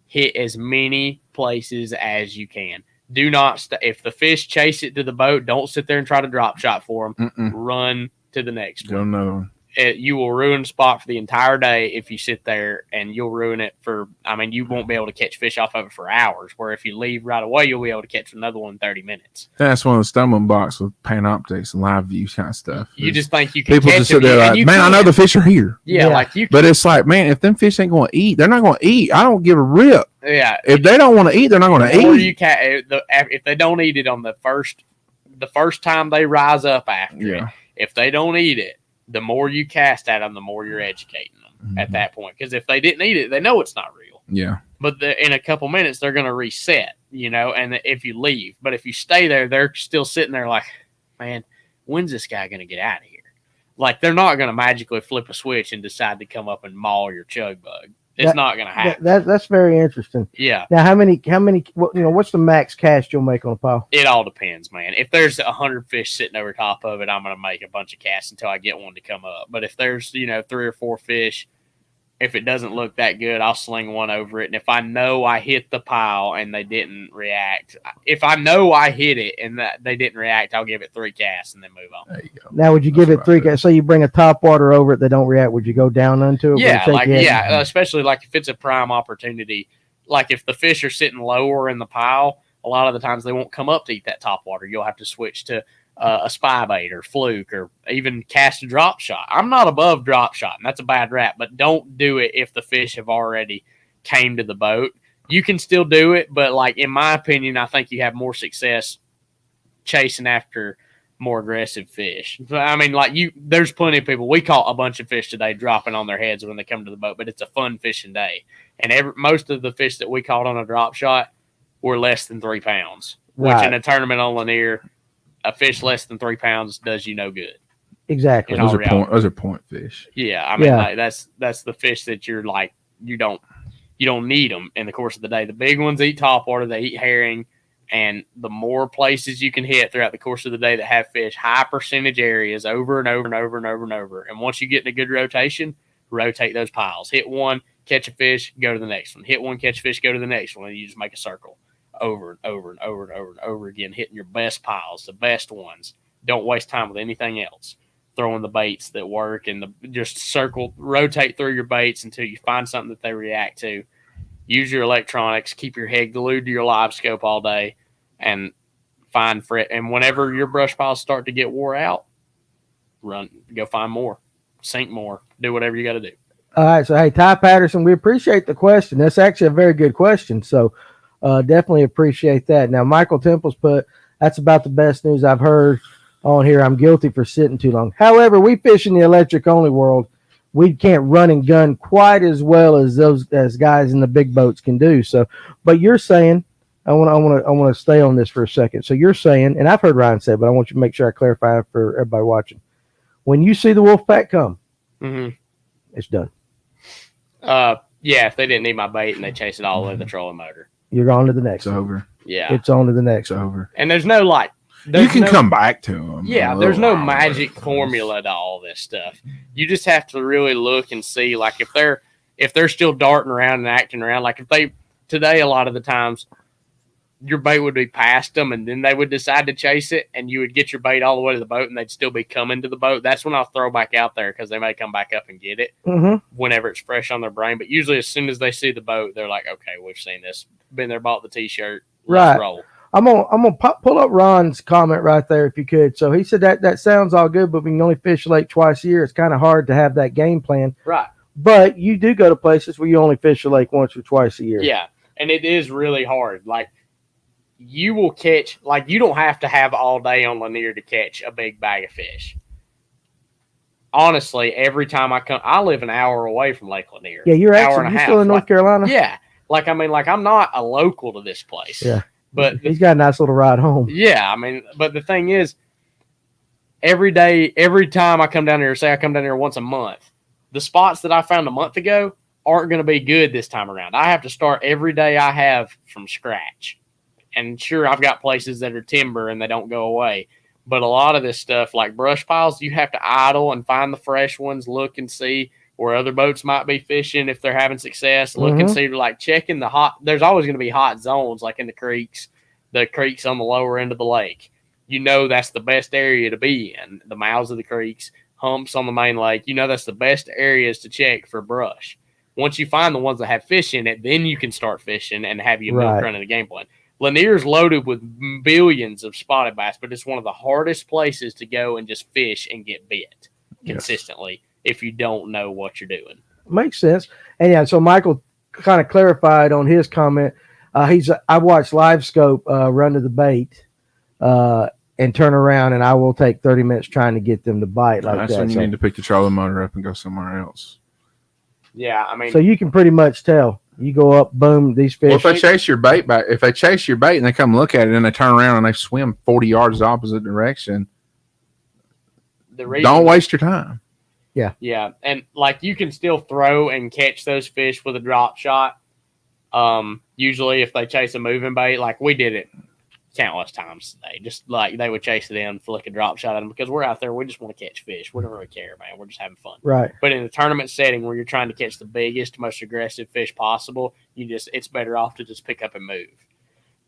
hit as many places as you can. Do not if the fish chase it to the boat, don't sit there and try to drop shot for them. Run to the next one. Another one. You will ruin the spot for the entire day if you sit there, and you'll ruin it for, I mean, you won't be able to catch fish off of it for hours, where if you leave right away, you'll be able to catch another one in 30 minutes. That's one of the stumbling blocks with Panoptics and live view kind of stuff. You just think you can people catch just sit them, there like, man, I know the fish are here. Yeah, like you can. But it's like, man, if them fish ain't going to eat, they're not going to eat. I don't give a rip. Yeah. If they don't want to eat, they're not going to eat. If they don't eat it on the first time they rise up after it, if they don't eat it, the more you cast at them, the more you're educating them at that point. Because if they didn't eat it, they know it's not real. Yeah. But in a couple minutes, they're going to reset, and if you leave. But if you stay there, they're still sitting there like, man, when's this guy going to get out of here? Like, they're not going to magically flip a switch and decide to come up and maul your chug bug. It's not going to happen. That's very interesting. Yeah. Now, how many? What's the max cast you'll make on a pile? It all depends, man. If there's 100 fish sitting over top of it, I'm going to make a bunch of casts until I get one to come up. But if there's 3 or 4 fish, if it doesn't look that good, I'll sling one over it. And if I know I hit the pile and they didn't react, if I know I hit it and that they didn't react, I'll give it 3 casts and then move on. There you go. Now, would you give it 3 casts? So you bring a top water over it, they don't react. Would you go down into it? Yeah, especially like if it's a prime opportunity. Like if the fish are sitting lower in the pile, a lot of the times they won't come up to eat that top water. You'll have to switch to a spy bait or fluke or even cast a drop shot. I'm not above drop shot, and that's a bad rap, but don't do it if the fish have already came to the boat. You can still do it, but like in my opinion, I think you have more success chasing after more aggressive fish. I mean, like there's plenty of people. We caught a bunch of fish today dropping on their heads when they come to the boat, but it's a fun fishing day. And most of the fish that we caught on a drop shot were less than 3 pounds, which in a tournament on Lanier, a fish less than 3 pounds does you no good. Exactly. Those are point fish. Yeah, I mean, like that's the fish that you're like you don't need them in the course of the day. The big ones eat topwater, they eat herring, And the more places you can hit throughout the course of the day that have fish, high percentage areas over and over and over and over and over. And once you get in a good rotation, rotate those piles. Hit one, catch a fish, go to the next one. Hit one, catch a fish, go to the next one. And you just make a circle over and over and over and over and over again, hitting your best piles, the best ones. Don't waste time with anything else. Throwing the baits that work and just circle, rotate through your baits until you find something that they react to. Use your electronics. Keep your head glued to your live scope all day, and find fret. And whenever your brush piles start to get wore out, go find more, sink more, do whatever you got to do. All right. So, hey, Ty Patterson, we appreciate the question. That's actually a very good question. So, definitely appreciate that. Now, Michael Temple's put, that's about the best news I've heard on here. I'm guilty for sitting too long. However, we fish in the electric only world. We can't run and gun quite as well as as guys in the big boats can do. So, but you're saying, I want to stay on this for a second. So you're saying, and I've heard Ryan say, but I want you to make sure I clarify for everybody watching. When you see the wolf pack come, it's done. Yeah, if they didn't need my bait and they chase it all the way to the trolling motor, you're on to the next. It's over. Yeah, it's on to the next. It's over. And there's no like. You can come back to them. Yeah, there's no magic formula to all this stuff. You just have to really look and see, like if they're still darting around and acting around, like if they today a lot of the times your bait would be past them and then they would decide to chase it and you would get your bait all the way to the boat and they'd still be coming to the boat. That's when I'll throw back out there because they may come back up and get it whenever it's fresh on their brain. But usually as soon as they see the boat, they're like, okay, we've seen this. Been there, bought the T-shirt. Let's roll. I'm gonna pull up Ron's comment right there if you could. So he said that sounds all good, but we can only fish lake twice a year. It's kind of hard to have that game plan, right? But you do go to places where you only fish a lake once or twice a year. Yeah, and it is really hard. Like you will catch, like you don't have to have all day on Lanier to catch a big bag of fish. Honestly, every time I live an hour away from Lake Lanier. Yeah, you're actually still in North Carolina. Yeah, like I'm not a local to this place. Yeah. But he's got a nice little ride home. Yeah, I mean, but the thing is, every time I come down here, say I come down here once a month, the spots that I found a month ago aren't going to be good this time around. I have to start every day I have from scratch. And sure, I've got places that are timber and they don't go away. But a lot of this stuff, like brush piles, you have to idle and find the fresh ones, look and see where other boats might be fishing if they're having success. Look and see, like checking the hot. There's always going to be hot zones, like in the creeks on the lower end of the lake. You know that's the best area to be in. The mouths of the creeks, humps on the main lake. You know that's the best areas to check for brush. Once you find the ones that have fish in it, then you can start fishing and have your milk running a game plan. Lanier's loaded with billions of spotted bass, but it's one of the hardest places to go and just fish and get bit consistently if you don't know what you're doing. Makes sense. And yeah, so Michael kind of clarified on his comment. I watched Live Scope run to the bait and turn around, and I will take 30 minutes trying to get them to bite like that. That's when you need to pick the trolling motor up and go somewhere else. Yeah, I mean, so you can pretty much tell. You go up, boom, these fish. Well, if they chase your bait back, and they come look at it and they turn around and they swim 40 yards the opposite direction, don't waste your time. Yeah. Yeah. And like you can still throw and catch those fish with a drop shot. Usually if they chase a moving bait, like we did it countless times today, just like they would chase it in, flick a drop shot at them because we're out there. We just want to catch fish. We don't really care, man. We're just having fun. Right. But in a tournament setting where you're trying to catch the biggest, most aggressive fish possible, it's better off to just pick up and move.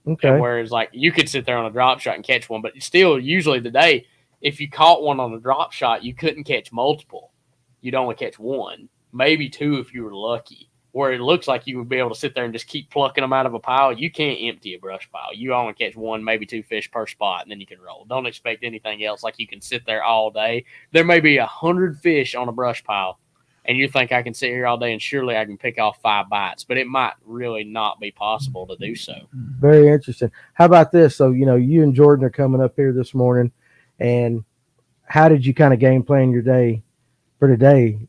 Okay. And whereas like you could sit there on a drop shot and catch one, but still usually today, if you caught one on a drop shot, you couldn't catch multiple. You'd only catch one, maybe two if you were lucky. Where it looks like you would be able to sit there and just keep plucking them out of a pile. You can't empty a brush pile. You only catch one, maybe two fish per spot, and then you can roll. Don't expect anything else. Like you can sit there all day. There may be 100 fish on a brush pile, and you think I can sit here all day and surely I can pick off 5 bites, but it might really not be possible to do so. Very interesting. How about this? So, you and Jordan are coming up here this morning, and how did you kind of game plan your day for today,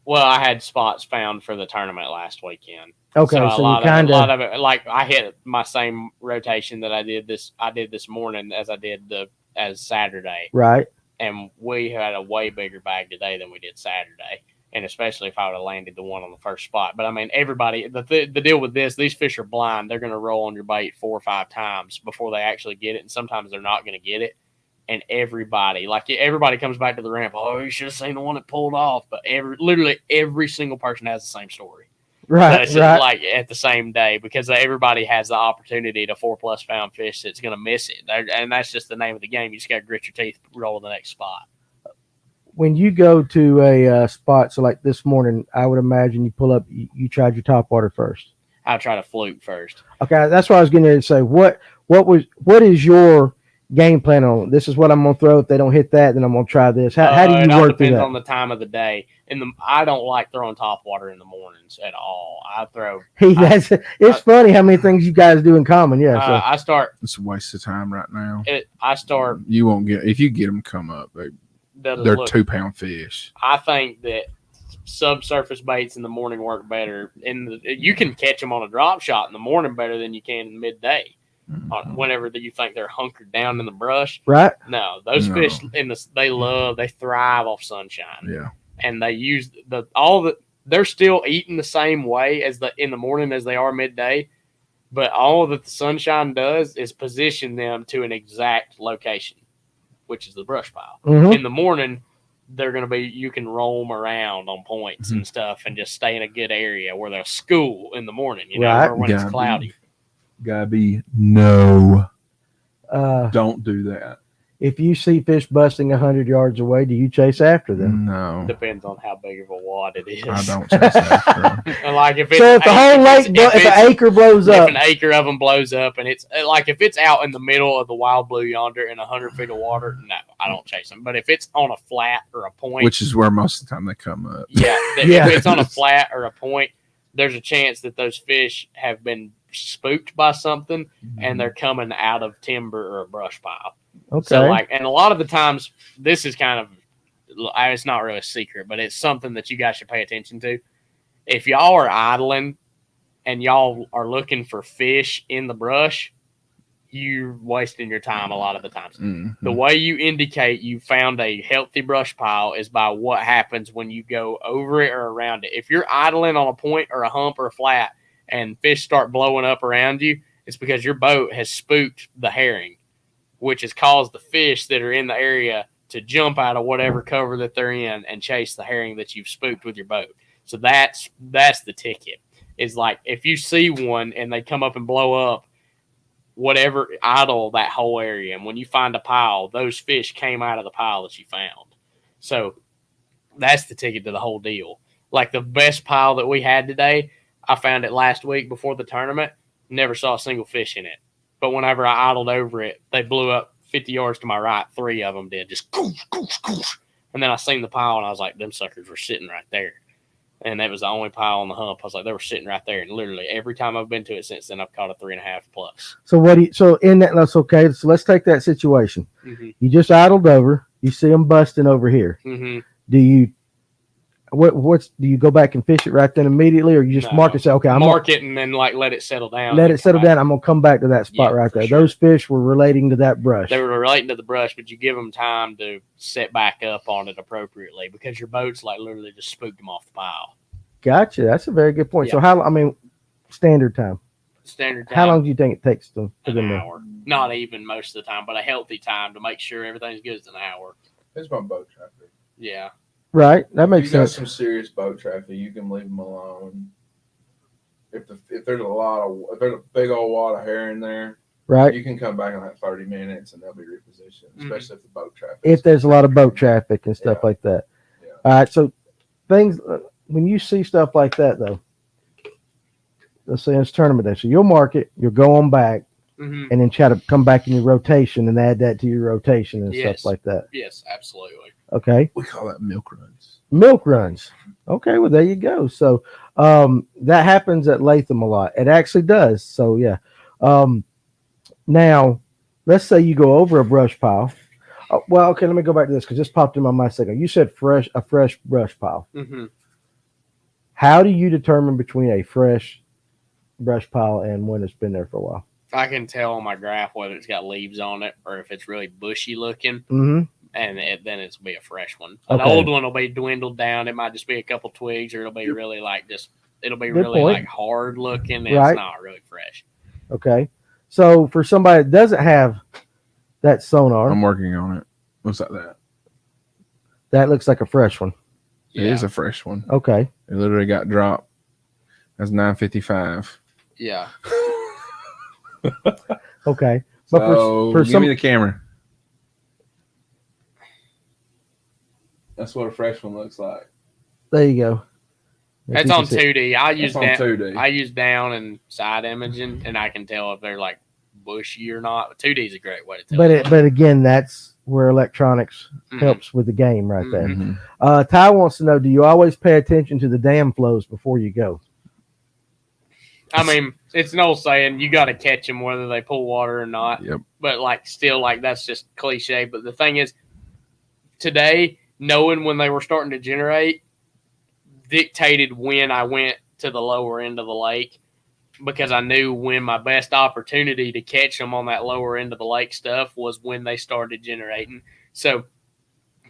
Well, I had spots found for the tournament last weekend. Okay, so a lot of it, like I hit my same rotation that I did this morning as Saturday. Right. And we had a way bigger bag today than we did Saturday. and especially if I would have landed the one on the first spot. But I mean, everybody, the deal with this, these fish are blind. They're going to roll on your bait 4 or 5 times before they actually get it, and sometimes they're not going to get it. And everybody comes back to the ramp. Oh, you should have seen the one that pulled off. But literally every single person has the same story. Right, So right. like at the same day, because everybody has the opportunity to 4+ pound fish that's going to miss it, and that's just the name of the game. You just got to grit your teeth, roll to the next spot. When you go to a spot, so like this morning, I would imagine you pull up, you tried your top water first. I'll try to fluke first. Okay, that's what I was getting ready to say. What is your game plan on? This is what I'm gonna throw. If they don't hit that, then I'm gonna try this. How do you it all work through depends that? on the time of the day. I don't like throwing top water in the mornings at all. I throw. It's funny how many things you guys do in common. Yeah, so. I start. It's a waste of time right now. I start. You won't get if you get them come up. They're 2-pound fish. I think that subsurface baits in the morning work better. You can catch them on a drop shot in the morning better than you can in midday. Whenever you think they're hunkered down in the brush, right? No, those fish they thrive off sunshine. Yeah, and they use they're still eating the same way in the morning as they are midday, but all that the sunshine does is position them to an exact location, which is the brush pile. Mm-hmm. In the morning, they're going to be, you can roam around on points and stuff and just stay in a good area where they'll school in the morning, right. or when it's cloudy. Don't do that. If you see fish busting 100 yards away, do you chase after them? No. Depends on how big of a wad it is. I don't chase after them. And like if the whole lake, if an acre blows up, if an acre of them blows up, and it's like if it's out in the middle of the wild blue yonder in 100 feet of water, no, I don't chase them. But if it's on a flat or a point, which is where most of the time they come up, if it's on a flat or a point, there's a chance that those fish have been spooked by something and they're coming out of timber or a brush pile. Okay. So and a lot of the times, this is kind of, it's not really a secret, but it's something that you guys should pay attention to. If y'all are idling and y'all are looking for fish in the brush, you're wasting your time a lot of the times. Mm-hmm. The way you indicate you found a healthy brush pile is by what happens when you go over it or around it. If you're idling on a point or a hump or a flat and fish start blowing up around you, it's because your boat has spooked the herring, which has caused the fish that are in the area to jump out of whatever cover that they're in and chase the herring that you've spooked with your boat. So that's the ticket. Is like if you see one and they come up and blow up, whatever, idle that whole area. And when you find a pile, those fish came out of the pile that you found. So that's the ticket to the whole deal. Like the best pile that we had today, I found it last week before the tournament. Never saw a single fish in it. But whenever I idled over it, they blew up 50 yards to my right. 3 of them did. Just goosh, goosh, goosh. And then I seen the pile, and I was like, them suckers were sitting right there. And that was the only pile on the hump. I was like, they were sitting right there. And literally every time I've been to it since then, I've caught a 3.5 plus. So in that, that's okay. So let's take that situation. Mm-hmm. You just idled over. You see them busting over here. Mm-hmm. Do you go back and fish it right then immediately, or you just mark it? Say, okay, I'm mark it and then let it settle down. Let it settle down. I'm gonna come back to that spot right there. Sure. Those fish were relating to that brush. They were relating to the brush, but you give them time to set back up on it appropriately because your boat's literally just spooked them off the pile. Gotcha. That's a very good point. Yeah. So standard time. Standard time. How long do you think it takes to an hour? Not even most of the time, but a healthy time to make sure everything's good is an hour. It's my boat traffic. Yeah. Right, that makes sense. If you got some serious boat traffic, you can leave them alone. If there's a big old wad of herring there, right, you can come back in like 30 minutes and they'll be repositioned, especially if the boat traffic. If there's a lot of boat traffic and stuff like that. Yeah. All right, so things when you see stuff like that though, let's say it's tournament day, so you'll mark it, you'll go on back, and then try to come back in your rotation and add that to your rotation and stuff like that. Yes, absolutely. Okay. We call that milk runs. Milk runs. Okay, well, there you go. So that happens at Latham a lot. It actually does. So, yeah. Now, let's say you go over a brush pile. Well, okay, let me go back to this because this popped in my mind a second. You said a fresh brush pile. Mm-hmm. How do you determine between a fresh brush pile and one that's been there for a while? I can tell on my graph whether it's got leaves on it or if it's really bushy looking. and then it's be a fresh one. An Okay. old one will be dwindled down. It might just be a couple twigs, or it'll be really like just it'll be Good really point. like hard looking, and Right. it's not really fresh. Okay. So for somebody that doesn't have that sonar, I'm working on it. What's that? that looks like a fresh one. It is a fresh one. Okay. It literally got dropped. That's 955. Yeah. Okay. But So for give some, me the camera. That's what a fresh one looks like. there you go. If It's you on can see- 2D. I use That's on 2D. I use down and side imaging, and I can tell if they're like bushy or not. But 2D is a great way to tell. But again, that's where electronics Mhm. helps with the game right there. Mhm. Ty wants to know: do you always pay attention to the dam flows before you go? I mean, it's an old saying, you got to catch them whether they pull water or not. Yep. But like, still, like that's just cliche. But the thing is, today, knowing when they were starting to generate dictated when I went to the lower end of the lake, because I knew when my best opportunity to catch them on that lower end of the lake stuff was when they started generating. So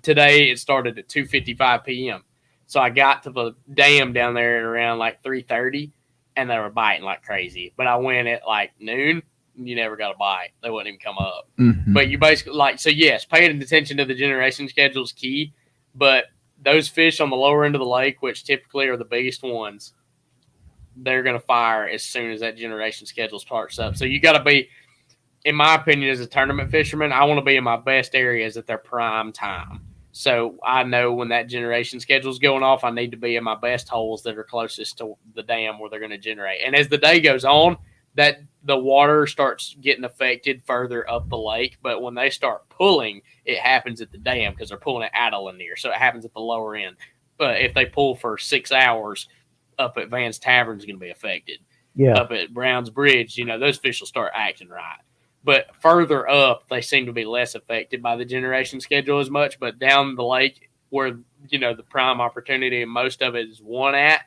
today it started at 2:55 p.m. So I got to the dam down there at around like 3:30, and they were biting like crazy. But I went at like noon, and you never got a bite. They wouldn't even come up. Mhm. But you basically so yes, paying attention to the generation schedule is key. But those fish on the lower end of the lake, which typically are the biggest ones, they're going to fire as soon as that generation schedule starts up. So you got to be, in my opinion, as a tournament fisherman, I want to be in my best areas at their prime time. So I know when that generation schedule is going off, I need to be in my best holes that are closest to the dam where they're going to generate. And as the day goes on, that the water starts getting affected further up the lake. But when they start pulling, it happens at the dam because they're pulling it out of Lanier. So it happens at the lower end. But if they pull for 6 hours, up at Van's Tavern is going to be affected. Yeah. Up at Brown's Bridge, those fish will start acting right. But further up, they seem to be less affected by the generation schedule as much. But down the lake where, the prime opportunity and most of it is won at,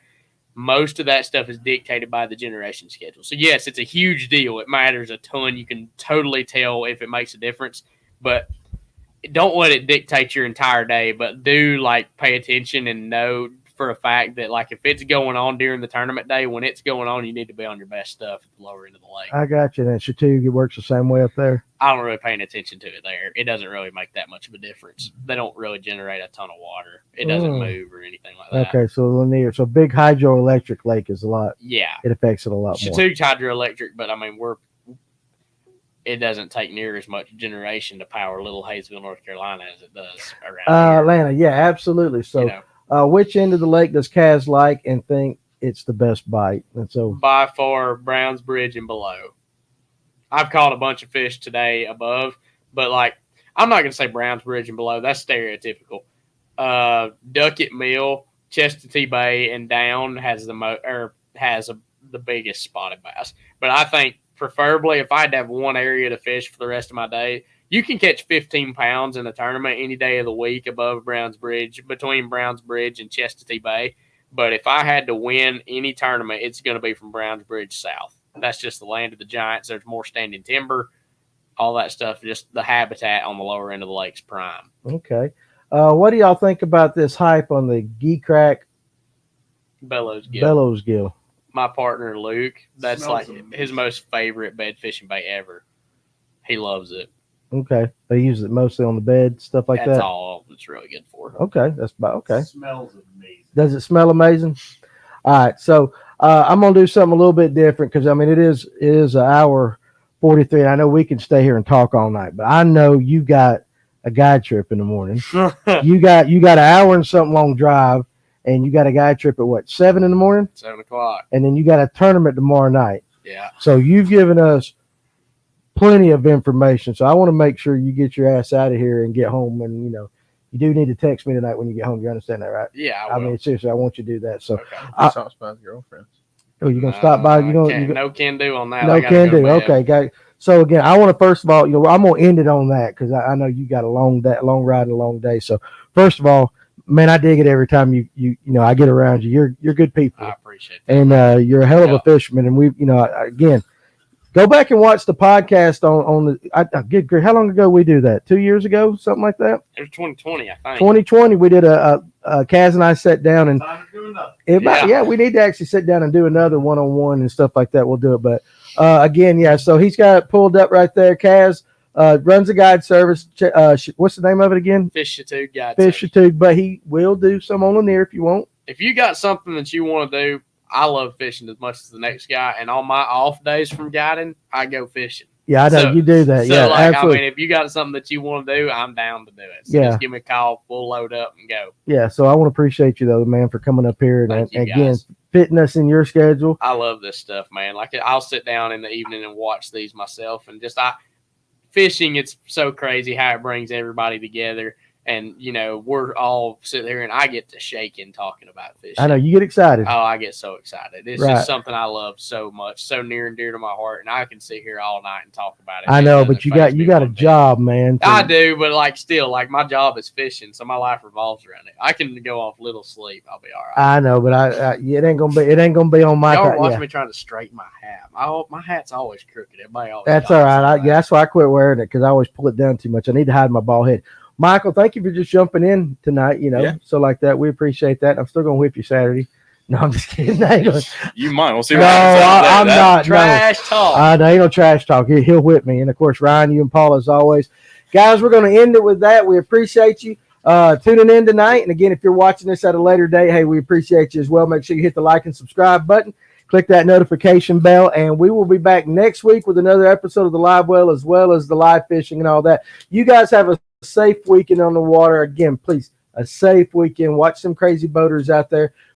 most of that stuff is dictated by the generation schedule. So, yes, it's a huge deal. It matters a ton. You can totally tell if it makes a difference. But don't let it dictate your entire day. But do, pay attention and know for a fact that, if it's going on during the tournament day, when it's going on, you need to be on your best stuff at the lower end of the lake. I got you. And Chattooga works the same way up there. I don't really pay attention to it there. It doesn't really make that much of a difference. They don't really generate a ton of water. It doesn't move or anything like that. Okay, so Lanier, so big hydroelectric lake is a lot. Yeah. It affects it a lot more. Chattooga's hydroelectric, but it doesn't take near as much generation to power Little Hayesville, North Carolina as it does around here. Atlanta, yeah, absolutely. So which end of the lake does Caz like and think it's the best bite? And so by far, Brown's Bridge and below. I've caught a bunch of fish today above, but I'm not gonna say Brown's Bridge and below. That's stereotypical. Duckett Mill, Chestatee Bay, and down has the biggest spotted bass. But I think preferably if I had to have one area to fish for the rest of my day, you can catch 15 pounds in a tournament any day of the week above Brown's Bridge, between Brown's Bridge and Chestatee Bay. But if I had to win any tournament, it's going to be from Brown's Bridge south. That's just the land of the giants. There's more standing timber, all that stuff. Just the habitat on the lower end of the lake's prime. Okay. What do y'all think about this hype on the Crack Bellows Gill? My partner Luke, that's Smells his most favorite bed fishing bait ever. He loves it. Okay. They use it mostly on the bed, stuff like That's that. all it's really good for. Okay. That's about okay. It smells amazing. Does it smell amazing? All right. So I'm gonna do something a little bit different because it is an hour 43. And I know we can stay here and talk all night, but I know you got a guide trip in the morning. you got an hour and something long drive, and you got a guide trip at 7 in the morning? 7 o'clock. And then you got a tournament tomorrow night. Yeah. So you've given us plenty of information. So I want to make sure you get your ass out of here and get home. And, you do need to text me tonight when you get home. You understand that, right? Yeah, I mean, seriously, I want you to do that. So, okay. He talks about his girlfriend. oh, you're going to stop by? No can do on that. No can do. Okay, got it. So again, I want to first of all, I'm going to end it on that because I know you got a long ride and a long day. So first of all, man, I dig it every time I get around you. You're good people. I appreciate that. And you're a hell of a fisherman. And we, again, Go back and watch the podcast on the. How long ago we do that? 2 years ago, something like that. It was 2020, I think. 2020, we did Caz and I sat down and Time to do nothing. we need to actually sit down and do another one-on-one and stuff like that. We'll do it, but again, yeah. So he's got it pulled up right there. Caz runs a guide service. What's the name of it again? Fish-a-tube guide. Fish-a-tube, but he will do some on Lanier if you want. If you got something that you want to do, I love fishing as much as the next guy. And on my off days from guiding, I go fishing. Yeah, I know you do that. So yeah, like, absolutely. I mean, if you got something that you want to do, I'm down to do it. So Yeah. just give me a call. We'll load up and go. Yeah, so I want to appreciate you though, man, for coming up here and Thank you, again guys. fitting us in your schedule. I love this stuff, man. Like I'll sit down in the evening and watch these myself, and fishing. It's so crazy how it brings everybody together. And, you know, we're all sitting there and I get to shaking talking about fishing. I know you get excited. Oh, I get so excited. It's Right. just something I love so much, so near and dear to my heart. And I can sit here all night and talk about it. I know, It but doesn't you got faze me a one bit. job, man. I do, but like still, like my job is fishing, so my life revolves around it. I can go off little sleep. I'll be all right. I know, but it ain't gonna be on my Y'all time. watch Yeah. me trying to straighten my hat. My hat's always crooked. Everybody always. That's all right. That's why I quit wearing it because I always pull it down too much. I need to hide my bald head. Michael, thank you for just jumping in tonight. You know, Yeah. so like that, we appreciate that. I'm still gonna whip you Saturday. No, I'm just kidding. I ain't gonna- You might. We'll see. No, what happens. I'm not. Trash talk. No, ain't no trash talk. He'll whip me. And of course, Ryan, you and Paul, as always. Guys, we're going to end it with that. We appreciate you tuning in tonight. And again, if you're watching this at a later date, hey, we appreciate you as well. Make sure you hit the like and subscribe button. Click that notification bell. And we will be back next week with another episode of the Livewell as well as the live fishing and all that. You guys have a safe weekend on the water. Again, please, a safe weekend. Watch some crazy boaters out there.